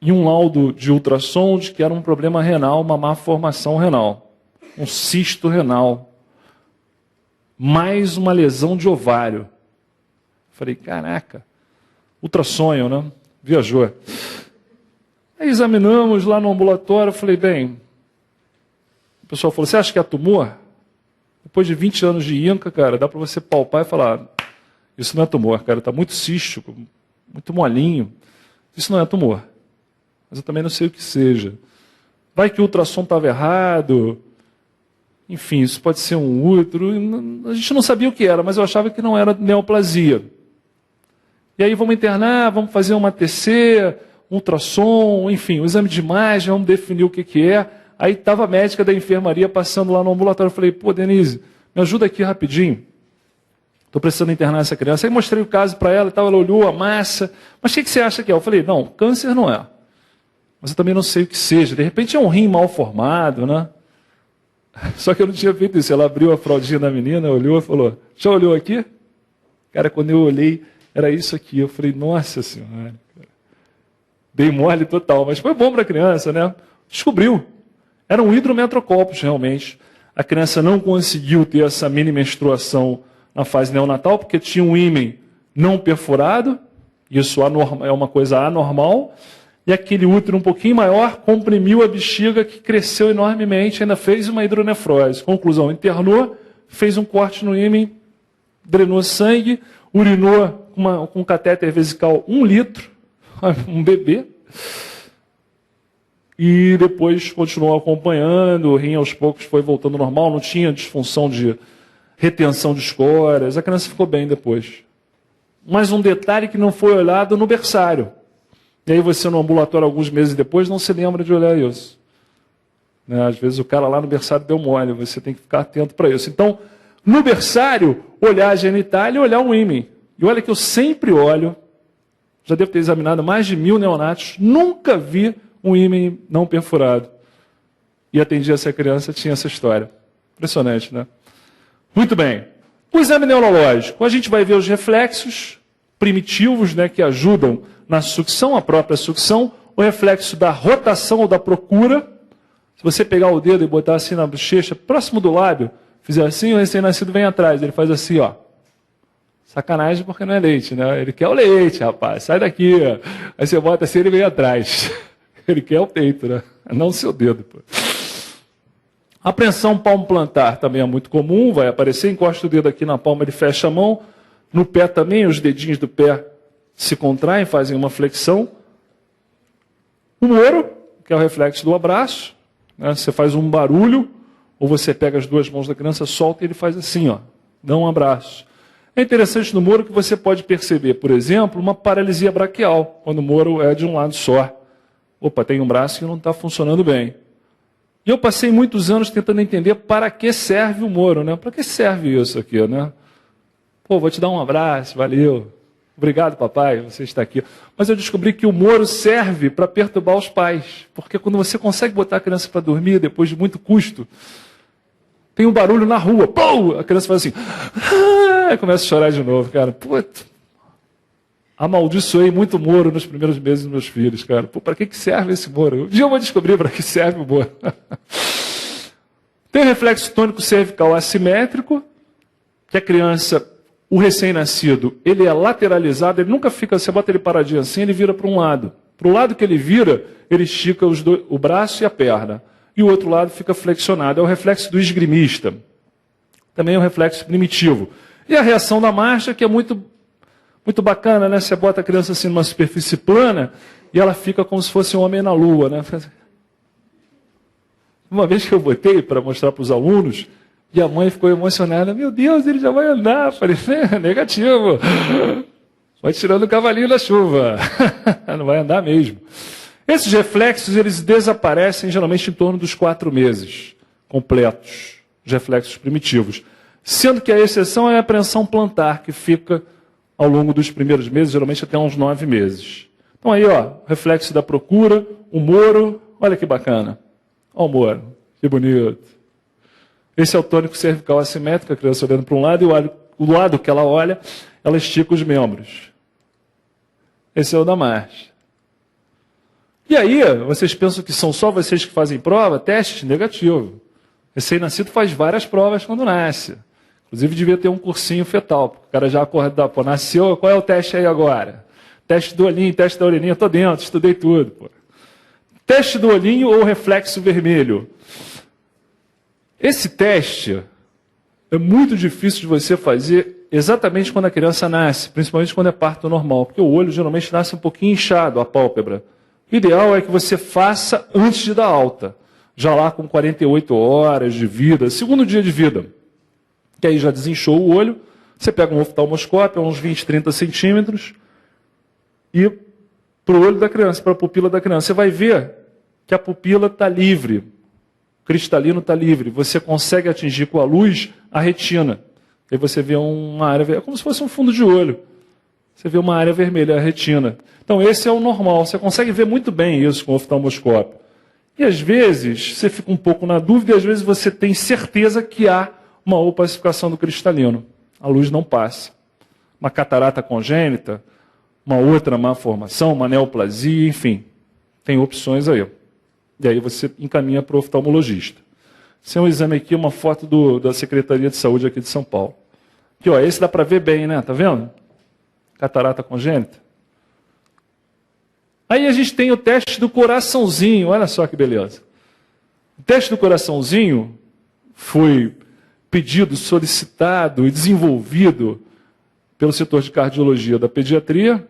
E um laudo de ultrassom de que era um problema renal, uma má formação renal, um cisto renal, mais uma lesão de ovário. Falei, caraca, ultrassonho, né? Viajou. Aí examinamos lá no ambulatório, falei, bem, o pessoal falou, você acha que é tumor? Depois de 20 anos de INCA, cara, dá para você palpar e falar, isso não é tumor, cara, está muito cístico, muito molinho, isso não é tumor. Mas eu também não sei o que seja. Vai que o ultrassom estava errado, enfim, isso pode ser um útero, a gente não sabia o que era, mas eu achava que não era neoplasia. E aí vamos internar, vamos fazer uma TC, ultrassom, enfim, um exame de imagem, vamos definir o que é. Aí estava a médica da enfermaria passando lá no ambulatório, eu falei, pô, Denise, me ajuda aqui rapidinho. Estou precisando internar essa criança. Aí mostrei o caso para ela, ela olhou a massa, mas o que você acha que é? Eu falei, não, câncer não é. Mas eu também não sei o que seja. De repente é um rim mal formado, né? Só que eu não tinha feito isso. Ela abriu a fraldinha da menina, olhou e falou, já olhou aqui? Cara, quando eu olhei, era isso aqui. Eu falei, nossa senhora. Dei mole total, mas foi bom para a criança, né? Descobriu. Era um hidrometrocolpos, realmente. A criança não conseguiu ter essa mini menstruação na fase neonatal, porque tinha um ímen não perfurado, isso é uma coisa anormal, e aquele útero um pouquinho maior comprimiu a bexiga, que cresceu enormemente, ainda fez uma hidronefrose. Conclusão, internou, fez um corte no ímen, drenou sangue, urinou com um catéter vesical 1 litro, um bebê, e depois continuou acompanhando, o rim aos poucos foi voltando ao normal, não tinha disfunção de retenção de escórias, a criança ficou bem depois. Mas um detalhe que não foi olhado no berçário. E aí você no ambulatório, alguns meses depois, não se lembra de olhar isso. Né? Às vezes o cara lá no berçário deu mole, você tem que ficar atento para isso. Então, no berçário, olhar a genitália e olhar o ímen. E olha que eu sempre olho, já devo ter examinado mais de 1000 neonatos, nunca vi um ímen não perfurado. E atendi essa criança, tinha essa história. Impressionante, né? Muito bem. O exame neurológico, a gente vai ver os reflexos primitivos, né, que ajudam na sucção, a própria sucção, o reflexo da rotação ou da procura. Se você pegar o dedo e botar assim na bochecha, próximo do lábio, fizer assim, o recém-nascido vem atrás, ele faz assim, ó. Sacanagem porque não é leite, né? Ele quer o leite, rapaz, sai daqui. Ó. Aí você bota assim, ele vem atrás. Ele quer o peito, né? Não o seu dedo. Pô. A apreensão palmo-plantar também é muito comum, vai aparecer, encosta o dedo aqui na palma, ele fecha a mão. No pé também, os dedinhos do pé se contraem, fazem uma flexão. O moro, que é o reflexo do abraço, né? Você faz um barulho, ou você pega as 2 mãos da criança, solta e ele faz assim, ó, dá um abraço. É interessante no moro que você pode perceber, por exemplo, uma paralisia braquial, quando o moro é de um lado só. Opa, tem um braço que não está funcionando bem. E eu passei muitos anos tentando entender para que serve o moro, né? Para que serve isso aqui, né? Pô, vou te dar um abraço, valeu. Obrigado, papai, você está aqui. Mas eu descobri que o Moro serve para perturbar os pais. Porque quando você consegue botar a criança para dormir, depois de muito custo, tem um barulho na rua. Pum! A criança faz assim. E começa a chorar de novo, cara. Puta. Amaldiçoei muito Moro nos primeiros meses dos meus filhos, cara. Para que serve esse Moro? Um dia eu vou descobrir para que serve o Moro. Tem o reflexo tônico cervical assimétrico, que a criança, o recém-nascido, ele é lateralizado, ele nunca fica, você bota ele paradinho assim, ele vira para um lado. Para o lado que ele vira, ele estica o braço e a perna. E o outro lado fica flexionado. É o reflexo do esgrimista. Também é um reflexo primitivo. E a reação da marcha, que é muito bacana, né? Você bota a criança assim numa superfície plana e ela fica como se fosse um homem na lua, né? Uma vez que eu botei para mostrar para os alunos, e a mãe ficou emocionada. Meu Deus, ele já vai andar. Eu falei, negativo. Vai tirando o cavalinho da chuva. Não vai andar mesmo. Esses reflexos, eles desaparecem geralmente em torno dos 4 meses completos, os reflexos primitivos. Sendo que a exceção é a apreensão plantar, que fica ao longo dos primeiros meses, geralmente até uns 9 meses. Então aí, ó, reflexo da procura, o Moro, olha que bacana. Olha o Moro, que bonito. Esse é o tônico cervical assimétrico, a criança olhando para um lado, e o lado que ela olha, ela estica os membros. Esse é o da marcha. E aí, vocês pensam que são só vocês que fazem prova? Teste negativo. Recém-nascido faz várias provas quando nasce. Inclusive, devia ter um cursinho fetal, porque o cara já acorda, pô, nasceu, qual é o teste aí agora? Teste do olhinho, teste da orelhinha, estou dentro, estudei tudo. Pô. Teste do olhinho ou reflexo vermelho? Esse teste é muito difícil de você fazer exatamente quando a criança nasce, principalmente quando é parto normal, porque o olho geralmente nasce um pouquinho inchado, a pálpebra. O ideal é que você faça antes de dar alta, já lá com 48 horas de vida, segundo dia de vida, que aí já desinchou o olho, você pega um oftalmoscópio, uns 20, 30 centímetros, e para o olho da criança, para a pupila da criança, você vai ver que a pupila está livre, cristalino está livre, você consegue atingir com a luz a retina. Aí você vê uma área, é como se fosse um fundo de olho. Você vê uma área vermelha, a retina. Então esse é o normal, você consegue ver muito bem isso com o oftalmoscópio. E às vezes você fica um pouco na dúvida e às vezes você tem certeza que há uma opacificação do cristalino. A luz não passa. Uma catarata congênita, uma outra má formação, uma neoplasia, enfim. Tem opções aí. E aí você encaminha para o oftalmologista. Esse é um exame aqui, uma foto da Secretaria de Saúde aqui de São Paulo. Aqui, ó, esse dá para ver bem, né? Tá vendo? Catarata congênita. Aí a gente tem o teste do coraçãozinho. Olha só que beleza. O teste do coraçãozinho foi pedido, solicitado e desenvolvido pelo setor de cardiologia da pediatria,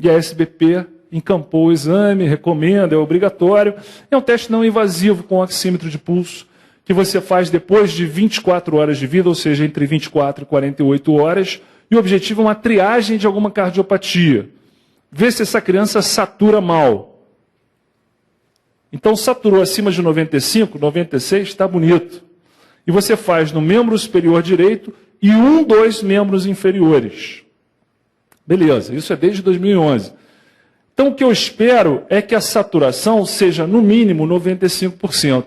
e a SBP encampou o exame, recomenda, é obrigatório. É um teste não invasivo com oxímetro de pulso, que você faz depois de 24 horas de vida, ou seja, entre 24 e 48 horas, e o objetivo é uma triagem de alguma cardiopatia. Ver se essa criança satura mal. Então, saturou acima de 95, 96, está bonito. E você faz no membro superior direito e 2 membros inferiores. Beleza, isso é desde 2011. Então, o que eu espero é que a saturação seja, no mínimo, 95%.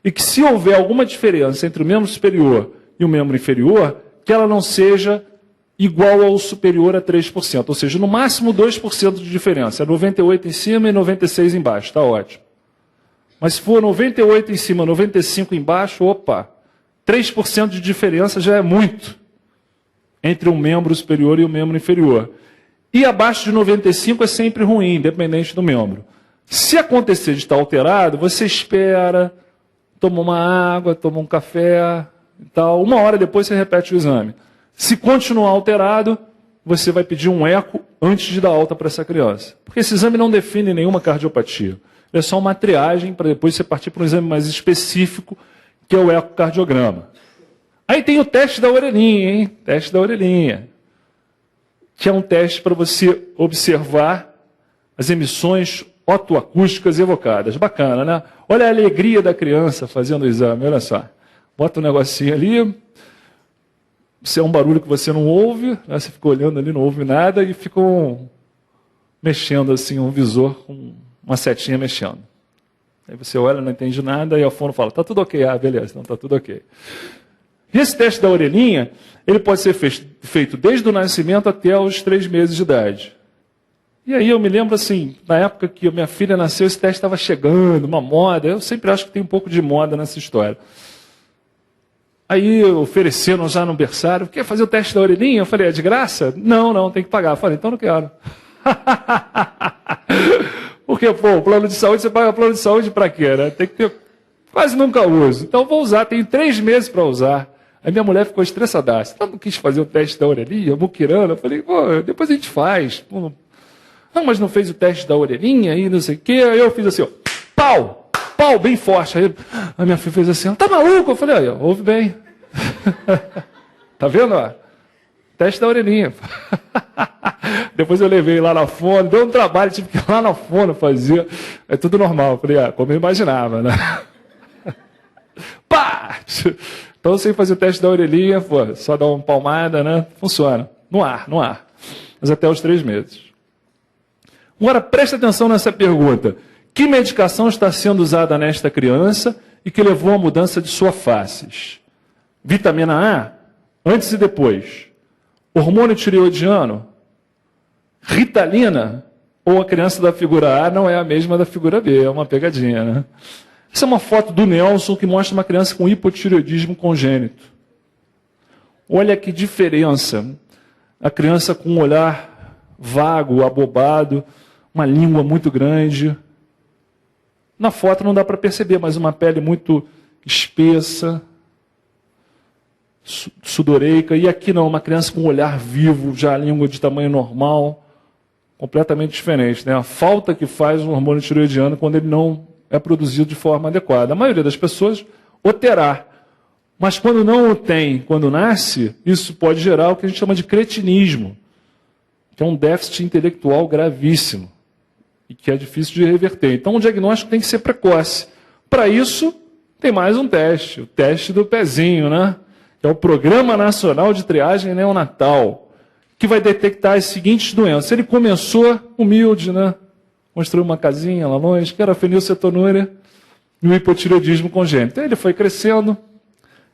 E que, se houver alguma diferença entre o membro superior e o membro inferior, que ela não seja igual ou superior a 3%. Ou seja, no máximo 2% de diferença. É 98 em cima e 96 embaixo. Está ótimo. Mas se for 98 em cima, 95 embaixo, opa, 3% de diferença já é muito entre um membro superior e o membro inferior. E abaixo de 95 é sempre ruim, independente do membro. Se acontecer de estar alterado, você espera, toma uma água, toma um café e tal. 1 hora depois você repete o exame. Se continuar alterado, você vai pedir um eco antes de dar alta para essa criança. Porque esse exame não define nenhuma cardiopatia. É só uma triagem para depois você partir para um exame mais específico, que é o ecocardiograma. Aí tem o teste da orelhinha, hein? Teste da orelhinha. Que é um teste para você observar as emissões otoacústicas evocadas. Bacana, né? Olha a alegria da criança fazendo o exame, olha só. Bota um negocinho ali. se é um barulho que você não ouve, né, você fica olhando ali, não ouve nada, e ficam mexendo assim, um visor com uma setinha mexendo. Aí você olha, não entende nada, e a fono fala, está tudo ok. Ah, beleza, então está tudo ok. E esse teste da orelhinha, ele pode ser feito desde o nascimento até os 3 meses de idade. E aí eu me lembro assim, na época que a minha filha nasceu, esse teste estava chegando, uma moda. Eu sempre acho que tem um pouco de moda nessa história. Aí ofereceram já no berçário, quer fazer o teste da orelhinha? Eu falei, é de graça? Não, tem que pagar. Eu falei, então não quero. Porque, pô, o plano de saúde, você paga plano de saúde para quê, né? Tem que ter, quase nunca uso. Então vou usar, tenho 3 meses para usar. Aí minha mulher ficou estressadaça. Ela não quis fazer o teste da orelhinha, muquirana. Eu falei, pô, depois a gente faz. Pô, não, mas não fez o teste da orelhinha e não sei o quê. Aí eu fiz assim, ó, pau, bem forte. Aí a minha filha fez assim, tá maluco? Eu falei, ó, ouve bem. Tá vendo, ó? Teste da orelhinha. Depois eu levei lá na fono, deu um trabalho, tive que ir lá na fono fazer. É tudo normal. Eu falei, como eu imaginava, né? Pá! Então eu sei fazer o teste da orelhinha, pô, só dar uma palmada, né? Funciona. No ar. Mas até os 3 meses. Agora, preste atenção nessa pergunta. Que medicação está sendo usada nesta criança e que levou à mudança de sua face? Vitamina A, antes e depois. Hormônio tireoidiano, Ritalina, ou a criança da figura A não é a mesma da figura B, é uma pegadinha, né? Essa é uma foto do Nelson que mostra uma criança com hipotireoidismo congênito. Olha que diferença. A criança com um olhar vago, abobado, uma língua muito grande. Na foto não dá para perceber, mas uma pele muito espessa, sudoreica. E aqui não, uma criança com um olhar vivo, já a língua de tamanho normal, completamente diferente, né? A falta que faz o hormônio tireoidiano quando ele não é produzido de forma adequada. A maioria das pessoas o terá. Mas quando não o tem, quando nasce, isso pode gerar o que a gente chama de cretinismo, que é um déficit intelectual gravíssimo e que é difícil de reverter. Então o diagnóstico tem que ser precoce. Para isso, tem mais um teste, o teste do pezinho, né? Que é o Programa Nacional de Triagem Neonatal, que vai detectar as seguintes doenças. Ele começou humilde, né? Mostrou uma casinha lá longe, que era a fenilcetonúria e o hipotireoidismo congênito. Aí ele foi crescendo,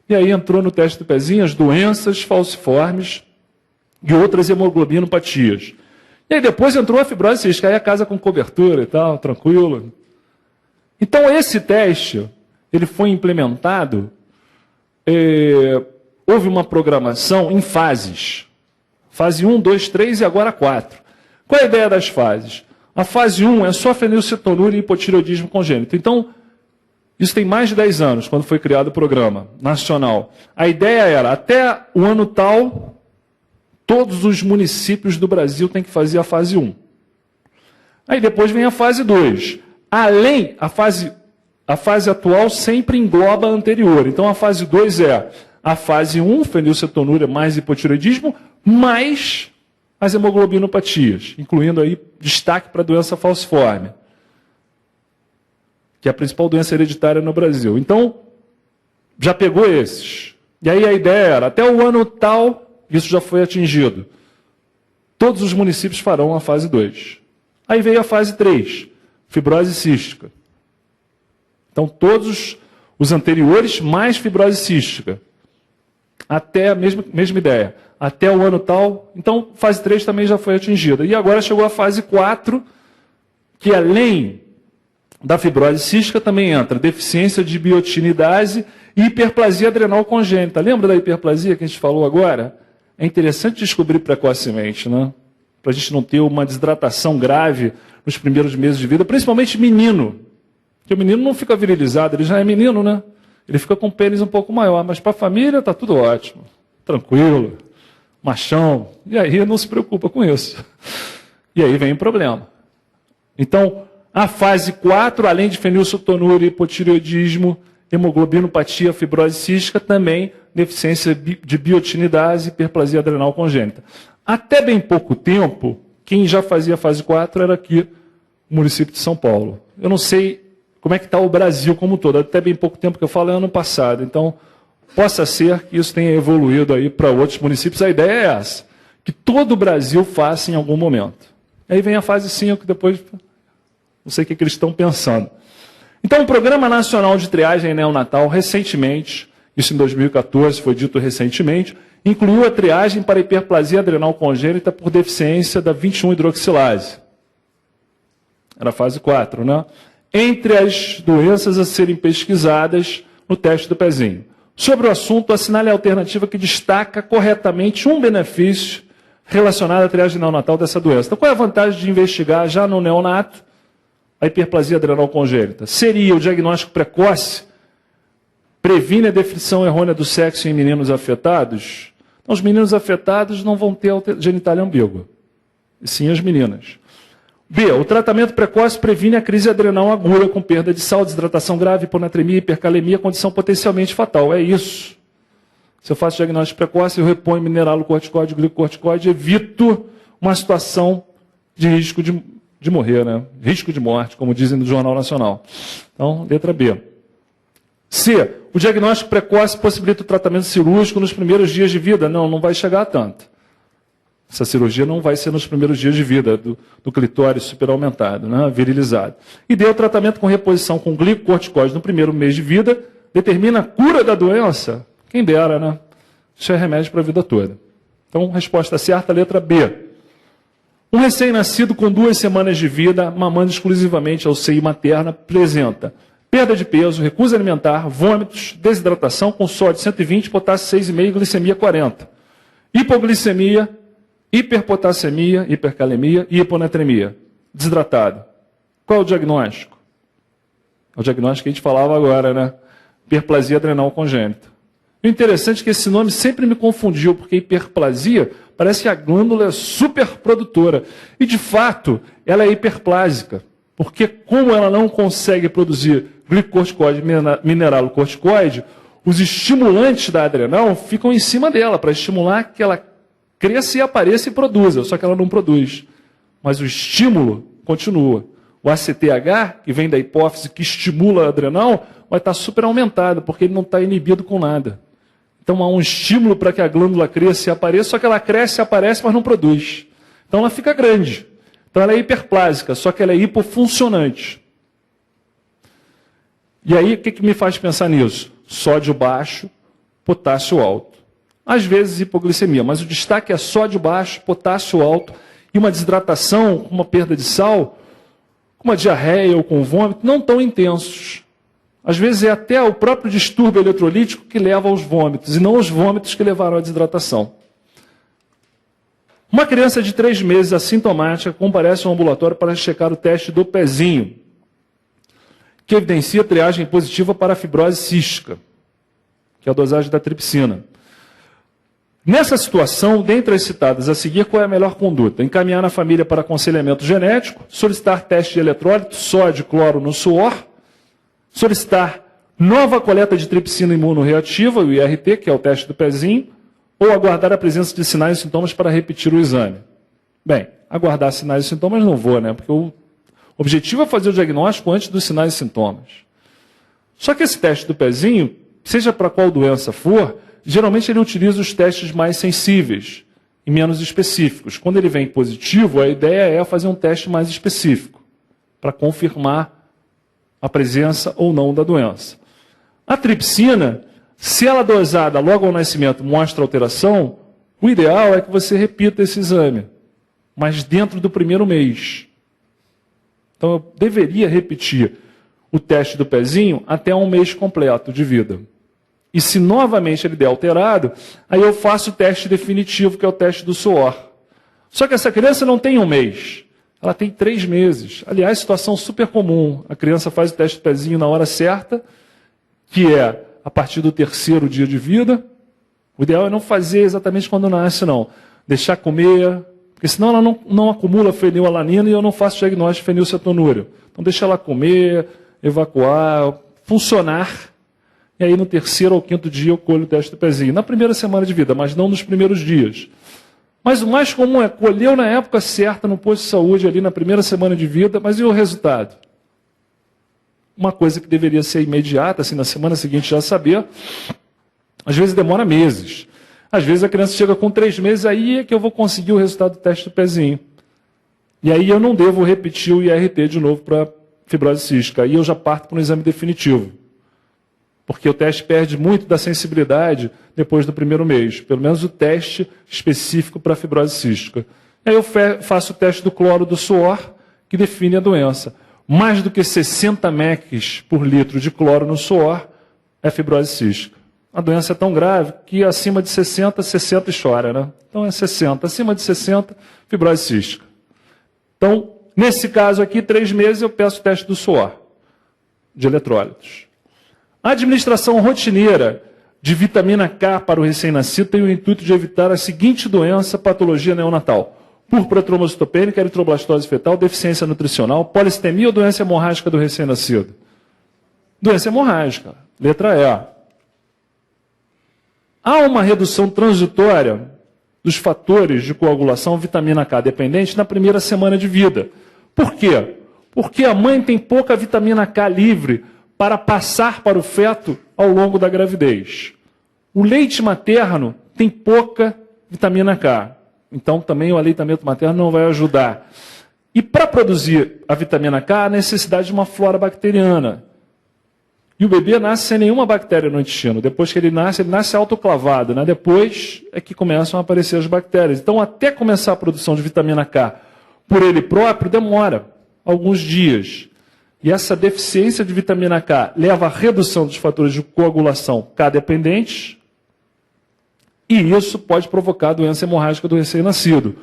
e aí entrou no teste do pezinho as doenças falciformes e outras hemoglobinopatias. E aí depois entrou a fibrose cística, aí a casa com cobertura e tal, tranquilo. Então esse teste, ele foi implementado, houve uma programação em fases. Fase 1, 2, 3 e agora 4. Qual é a ideia das fases? A fase 1 é só fenilcetonúria e hipotireoidismo congênito. Então, isso tem mais de 10 anos, quando foi criado o programa nacional. A ideia era, até o ano tal, todos os municípios do Brasil têm que fazer a fase 1. Aí depois vem a fase 2. Além, a fase atual sempre engloba a anterior. Então a fase 2 é a fase 1, fenilcetonúria mais hipotireoidismo, mais as hemoglobinopatias, incluindo aí destaque para a doença falciforme, que é a principal doença hereditária no Brasil. Então, já pegou esses. E aí a ideia era, até o ano tal, isso já foi atingido. Todos os municípios farão a fase 2. Aí veio a fase 3, fibrose cística. Então, todos os anteriores, mais fibrose cística. Até a mesma ideia. Até o ano tal. Então, fase 3 também já foi atingida. E agora chegou a fase 4, que além da fibrose cística também entra deficiência de biotinidase e hiperplasia adrenal congênita. Lembra da hiperplasia que a gente falou agora? É interessante descobrir precocemente, né? Para a gente não ter uma desidratação grave nos primeiros meses de vida, principalmente menino. Porque o menino não fica virilizado, ele já é menino, né? Ele fica com o pênis um pouco maior, mas para a família está tudo ótimo, tranquilo, machão, e aí não se preocupa com isso. E aí vem o problema. Então, a fase 4, além de fenilcetonúria, hipotireoidismo, hemoglobinopatia, fibrose cística, também deficiência de biotinidase, hiperplasia adrenal congênita. Até bem pouco tempo, quem já fazia a fase 4 era aqui, o município de São Paulo. Eu não sei como é que está o Brasil como um todo. Até bem pouco tempo que eu falo é ano passado. Então, possa ser que isso tenha evoluído aí para outros municípios. A ideia é essa, que todo o Brasil faça em algum momento. Aí vem a fase 5, depois não sei o que eles estão pensando. Então, o Programa Nacional de Triagem Neonatal, recentemente, isso em 2014, foi dito recentemente, incluiu a triagem para hiperplasia adrenal congênita por deficiência da 21-hidroxilase. Era a fase 4, né? Entre as doenças a serem pesquisadas no teste do pezinho. Sobre o assunto, assinale a alternativa que destaca corretamente um benefício relacionado à triagem neonatal dessa doença. Então, qual é a vantagem de investigar já no neonato a hiperplasia adrenal congênita? Seria o diagnóstico precoce, previne a definição errônea do sexo em meninos afetados? Então, os meninos afetados não vão ter genitália ambígua, e sim as meninas. B, o tratamento precoce previne a crise adrenal aguda com perda de sal, desidratação grave, hiponatremia, hipercalemia, condição potencialmente fatal. É isso. Se eu faço diagnóstico precoce, eu reponho mineralocorticoide, glicocorticoide, evito uma situação de risco de morrer, né? Risco de morte, como dizem no Jornal Nacional. Então, letra B. C, o diagnóstico precoce possibilita o tratamento cirúrgico nos primeiros dias de vida. Não, não vai chegar a tanto. Essa cirurgia não vai ser nos primeiros dias de vida do clitóris superaumentado, né? Virilizado. E D, o tratamento com reposição com glicocorticoide no primeiro mês de vida determina a cura da doença. Quem dera, né? Isso é remédio para a vida toda. Então, resposta certa, letra B. Um recém-nascido com 2 semanas de vida, mamando exclusivamente ao seio materno, apresenta perda de peso, recusa alimentar, vômitos, desidratação com sódio 120, potássio 6,5, glicemia 40. Hipoglicemia, hiperpotassemia, hipercalemia e hiponatremia. Desidratado. Qual é o diagnóstico? É o diagnóstico que a gente falava agora, né? Hiperplasia adrenal congênita. O interessante é que esse nome sempre me confundiu, porque hiperplasia parece que a glândula é superprodutora. E, de fato, ela é hiperplásica. Porque, como ela não consegue produzir glicocorticoide, mineralocorticoide, os estimulantes da adrenal ficam em cima dela, para estimular que ela cresça e apareça e produza, só que ela não produz. Mas o estímulo continua. O ACTH, que vem da hipófise, que estimula a adrenal, vai estar super aumentado, porque ele não está inibido com nada. Então há um estímulo para que a glândula cresça e apareça, só que ela cresce e aparece, mas não produz. Então ela fica grande. Então ela é hiperplásica, só que ela é hipofuncionante. E aí, o que me faz pensar nisso? Sódio baixo, potássio alto. Às vezes hipoglicemia, mas o destaque é sódio baixo, potássio alto e uma desidratação, uma perda de sal, com uma diarreia ou com vômito, não tão intensos. Às vezes é até o próprio distúrbio eletrolítico que leva aos vômitos, e não os vômitos que levaram à desidratação. Uma criança de 3 meses assintomática comparece ao ambulatório para checar o teste do pezinho, que evidencia triagem positiva para a fibrose cística, que é a dosagem da tripsina. Nessa situação, dentre as citadas a seguir, qual é a melhor conduta? Encaminhar a família para aconselhamento genético, solicitar teste de eletrólito, sódio, cloro no suor, solicitar nova coleta de tripsina imunorreativa, o IRT, que é o teste do pezinho, ou aguardar a presença de sinais e sintomas para repetir o exame. Bem, aguardar sinais e sintomas não vou, né? Porque o objetivo é fazer o diagnóstico antes dos sinais e sintomas. Só que esse teste do pezinho, seja para qual doença for, geralmente ele utiliza os testes mais sensíveis e menos específicos. Quando ele vem positivo, a ideia é fazer um teste mais específico, para confirmar a presença ou não da doença. A tripsina, se ela dosada logo ao nascimento mostra alteração, o ideal é que você repita esse exame, mas dentro do primeiro mês. Então eu deveria repetir o teste do pezinho até 1 mês completo de vida. E se novamente ele der alterado, aí eu faço o teste definitivo, que é o teste do suor. Só que essa criança não tem 1 mês, ela tem 3 meses. Aliás, situação super comum. A criança faz o teste do pezinho na hora certa, que é a partir do 3º dia de vida. O ideal é não fazer exatamente quando nasce, não. Deixar comer, porque senão ela não acumula fenilalanina e eu não faço diagnóstico de fenilcetonúria. Então deixa ela comer, evacuar, funcionar. E aí no 3º ou 5º dia eu colho o teste do pezinho. Na primeira semana de vida, mas não nos primeiros dias. Mas o mais comum é colheu na época certa, no posto de saúde, ali na primeira semana de vida, mas e o resultado? Uma coisa que deveria ser imediata, assim, na semana seguinte já saber, Às vezes demora meses. Às vezes a criança chega com 3 meses, aí é que eu vou conseguir o resultado do teste do pezinho. E aí eu não devo repetir o IRT de novo para fibrose cística. Aí eu já parto para um exame definitivo. Porque o teste perde muito da sensibilidade depois do primeiro mês. Pelo menos o teste específico para fibrose cística. Aí eu faço o teste do cloro do suor, que define a doença. Mais do que 60 mEq por litro de cloro no suor é fibrose cística. A doença é tão grave que acima de 60, 60 e chora, né? Então é 60. Acima de 60, fibrose cística. Então, nesse caso aqui, 3 meses eu peço o teste do suor, de eletrólitos. A administração rotineira de vitamina K para o recém-nascido tem o intuito de evitar a seguinte doença, patologia neonatal: púrpura trombocitopênica, eritroblastose fetal, deficiência nutricional, polistemia ou doença hemorrágica do recém-nascido? Doença hemorrágica, letra E. Há uma redução transitória dos fatores de coagulação vitamina K dependente na primeira semana de vida. Por quê? Porque a mãe tem pouca vitamina K livre para passar para o feto ao longo da gravidez. O leite materno tem pouca vitamina K. Então também o aleitamento materno não vai ajudar. E para produzir a vitamina K, há necessidade de uma flora bacteriana. E o bebê nasce sem nenhuma bactéria no intestino. Depois que ele nasce autoclavado, né? Depois é que começam a aparecer as bactérias. Então, até começar a produção de vitamina K por ele próprio, demora alguns dias. E essa deficiência de vitamina K leva à redução dos fatores de coagulação K-dependentes, e isso pode provocar a doença hemorrágica do recém-nascido.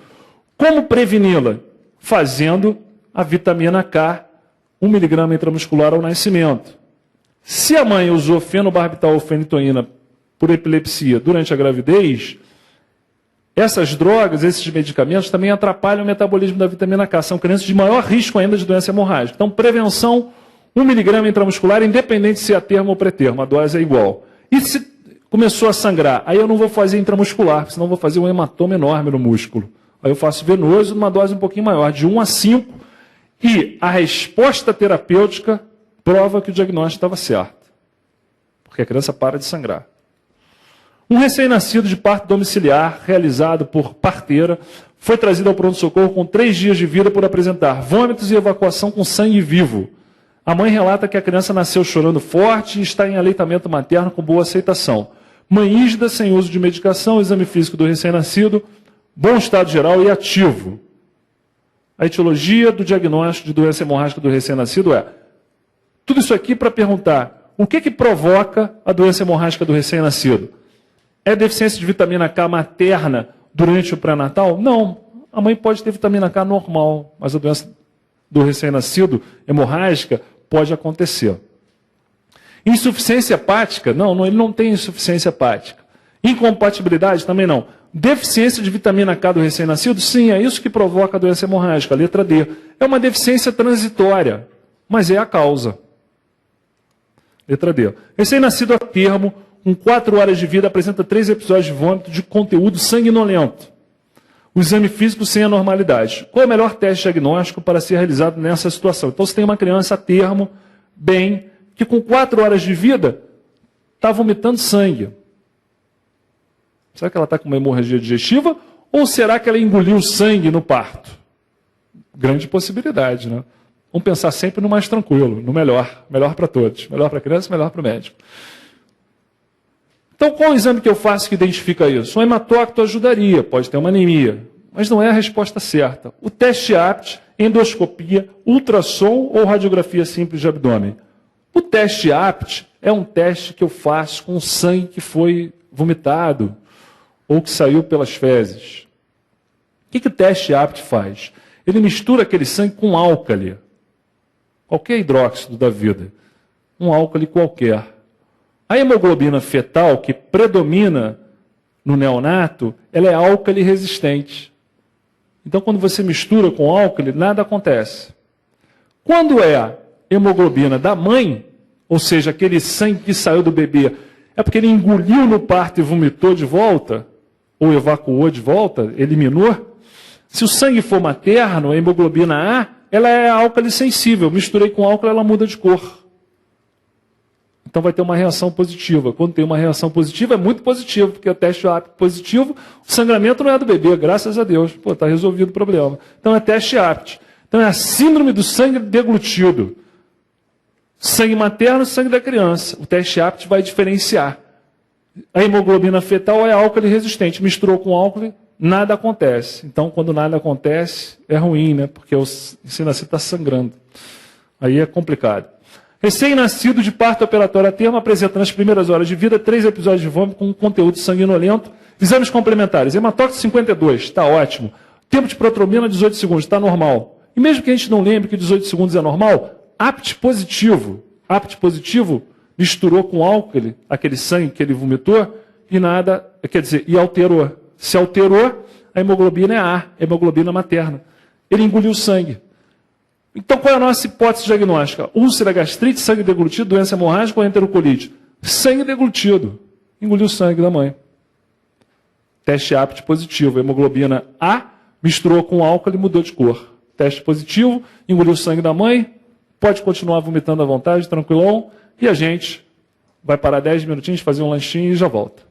Como preveni-la? Fazendo a vitamina K 1 mg intramuscular ao nascimento. Se a mãe usou fenobarbital ou fenitoína por epilepsia durante a gravidez, essas drogas, esses medicamentos também atrapalham o metabolismo da vitamina K. São crianças de maior risco ainda de doença hemorrágica. Então, prevenção, 1 mg intramuscular, independente se é a termo ou pré-termo, a dose é igual. E se começou a sangrar, aí eu não vou fazer intramuscular, senão vou fazer um hematoma enorme no músculo. Aí eu faço venoso numa dose um pouquinho maior, de 1 a 5, e a resposta terapêutica prova que o diagnóstico estava certo. Porque a criança para de sangrar. Um recém-nascido de parto domiciliar, realizado por parteira, foi trazido ao pronto-socorro com 3 dias de vida por apresentar vômitos e evacuação com sangue vivo. A mãe relata que a criança nasceu chorando forte e está em aleitamento materno com boa aceitação. Mãe ígida, sem uso de medicação, exame físico do recém-nascido, bom estado geral e ativo. A etiologia do diagnóstico de doença hemorrágica do recém-nascido é: tudo isso aqui para perguntar, o que provoca a doença hemorrágica do recém-nascido? É deficiência de vitamina K materna durante o pré-natal? Não. A mãe pode ter vitamina K normal, mas a doença do recém-nascido hemorrágica pode acontecer. Insuficiência hepática? Não, ele não tem insuficiência hepática. Incompatibilidade? Também não. Deficiência de vitamina K do recém-nascido? Sim, é isso que provoca a doença hemorrágica, a letra D. É uma deficiência transitória, mas é a causa. Letra D. Recém-nascido a termo, com 4 horas de vida, apresenta 3 episódios de vômito de conteúdo sanguinolento. O exame físico sem anormalidade. Qual é o melhor teste diagnóstico para ser realizado nessa situação? Então, você tem uma criança a termo, bem, que com 4 horas de vida está vomitando sangue. Será que ela está com uma hemorragia digestiva? Ou será que ela engoliu sangue no parto? Grande possibilidade, né? Vamos pensar sempre no mais tranquilo, no melhor. Melhor para todos. Melhor para a criança, melhor para o médico. Então, qual o exame que eu faço que identifica isso? Um hematócrito ajudaria, pode ter uma anemia, mas não é a resposta certa. O teste APT, endoscopia, ultrassom ou radiografia simples de abdômen. O teste APT é um teste que eu faço com sangue que foi vomitado ou que saiu pelas fezes. O que o teste APT faz? Ele mistura aquele sangue com álcali, qualquer hidróxido da vida, um álcali qualquer. A hemoglobina fetal, que predomina no neonato, ela é álcali resistente. Então, quando você mistura com álcali, nada acontece. Quando é a hemoglobina da mãe, ou seja, aquele sangue que saiu do bebê, é porque ele engoliu no parto e vomitou de volta, ou evacuou de volta, eliminou. Se o sangue for materno, a hemoglobina A, ela é álcali sensível. Misturei com álcali, ela muda de cor. Então vai ter uma reação positiva. Quando tem uma reação positiva, é muito positivo, porque o teste APT positivo, o sangramento não é do bebê, graças a Deus. Pô, está resolvido o problema. Então é teste APT. Então é a síndrome do sangue deglutido. Sangue materno, sangue da criança. O teste APT vai diferenciar. A hemoglobina fetal é álcool resistente. Misturou com álcool, nada acontece. Então, quando nada acontece, é ruim, né? Porque o recém-nascido está sangrando. Aí é complicado. Recém-nascido de parto operatório a termo apresenta nas primeiras horas de vida 3 episódios de vômito com conteúdo sanguinolento. Exames complementares. Hematócrito 52, está ótimo. Tempo de protrombina 18 segundos, está normal. E mesmo que a gente não lembre que 18 segundos é normal, APT positivo. APT positivo misturou com álcool aquele sangue que ele vomitou e nada, quer dizer, e alterou. Se alterou, a hemoglobina é A, hemoglobina materna. Ele engoliu o sangue. Então, qual é a nossa hipótese diagnóstica? Úlcera, gastrite, sangue deglutido, doença hemorrágica ou enterocolite? Sangue deglutido. Engoliu o sangue da mãe. Teste APT positivo. Hemoglobina A misturou com álcool e mudou de cor. Teste positivo, engoliu o sangue da mãe, pode continuar vomitando à vontade, tranquilão, e a gente vai parar 10 minutinhos, fazer um lanchinho e já volta.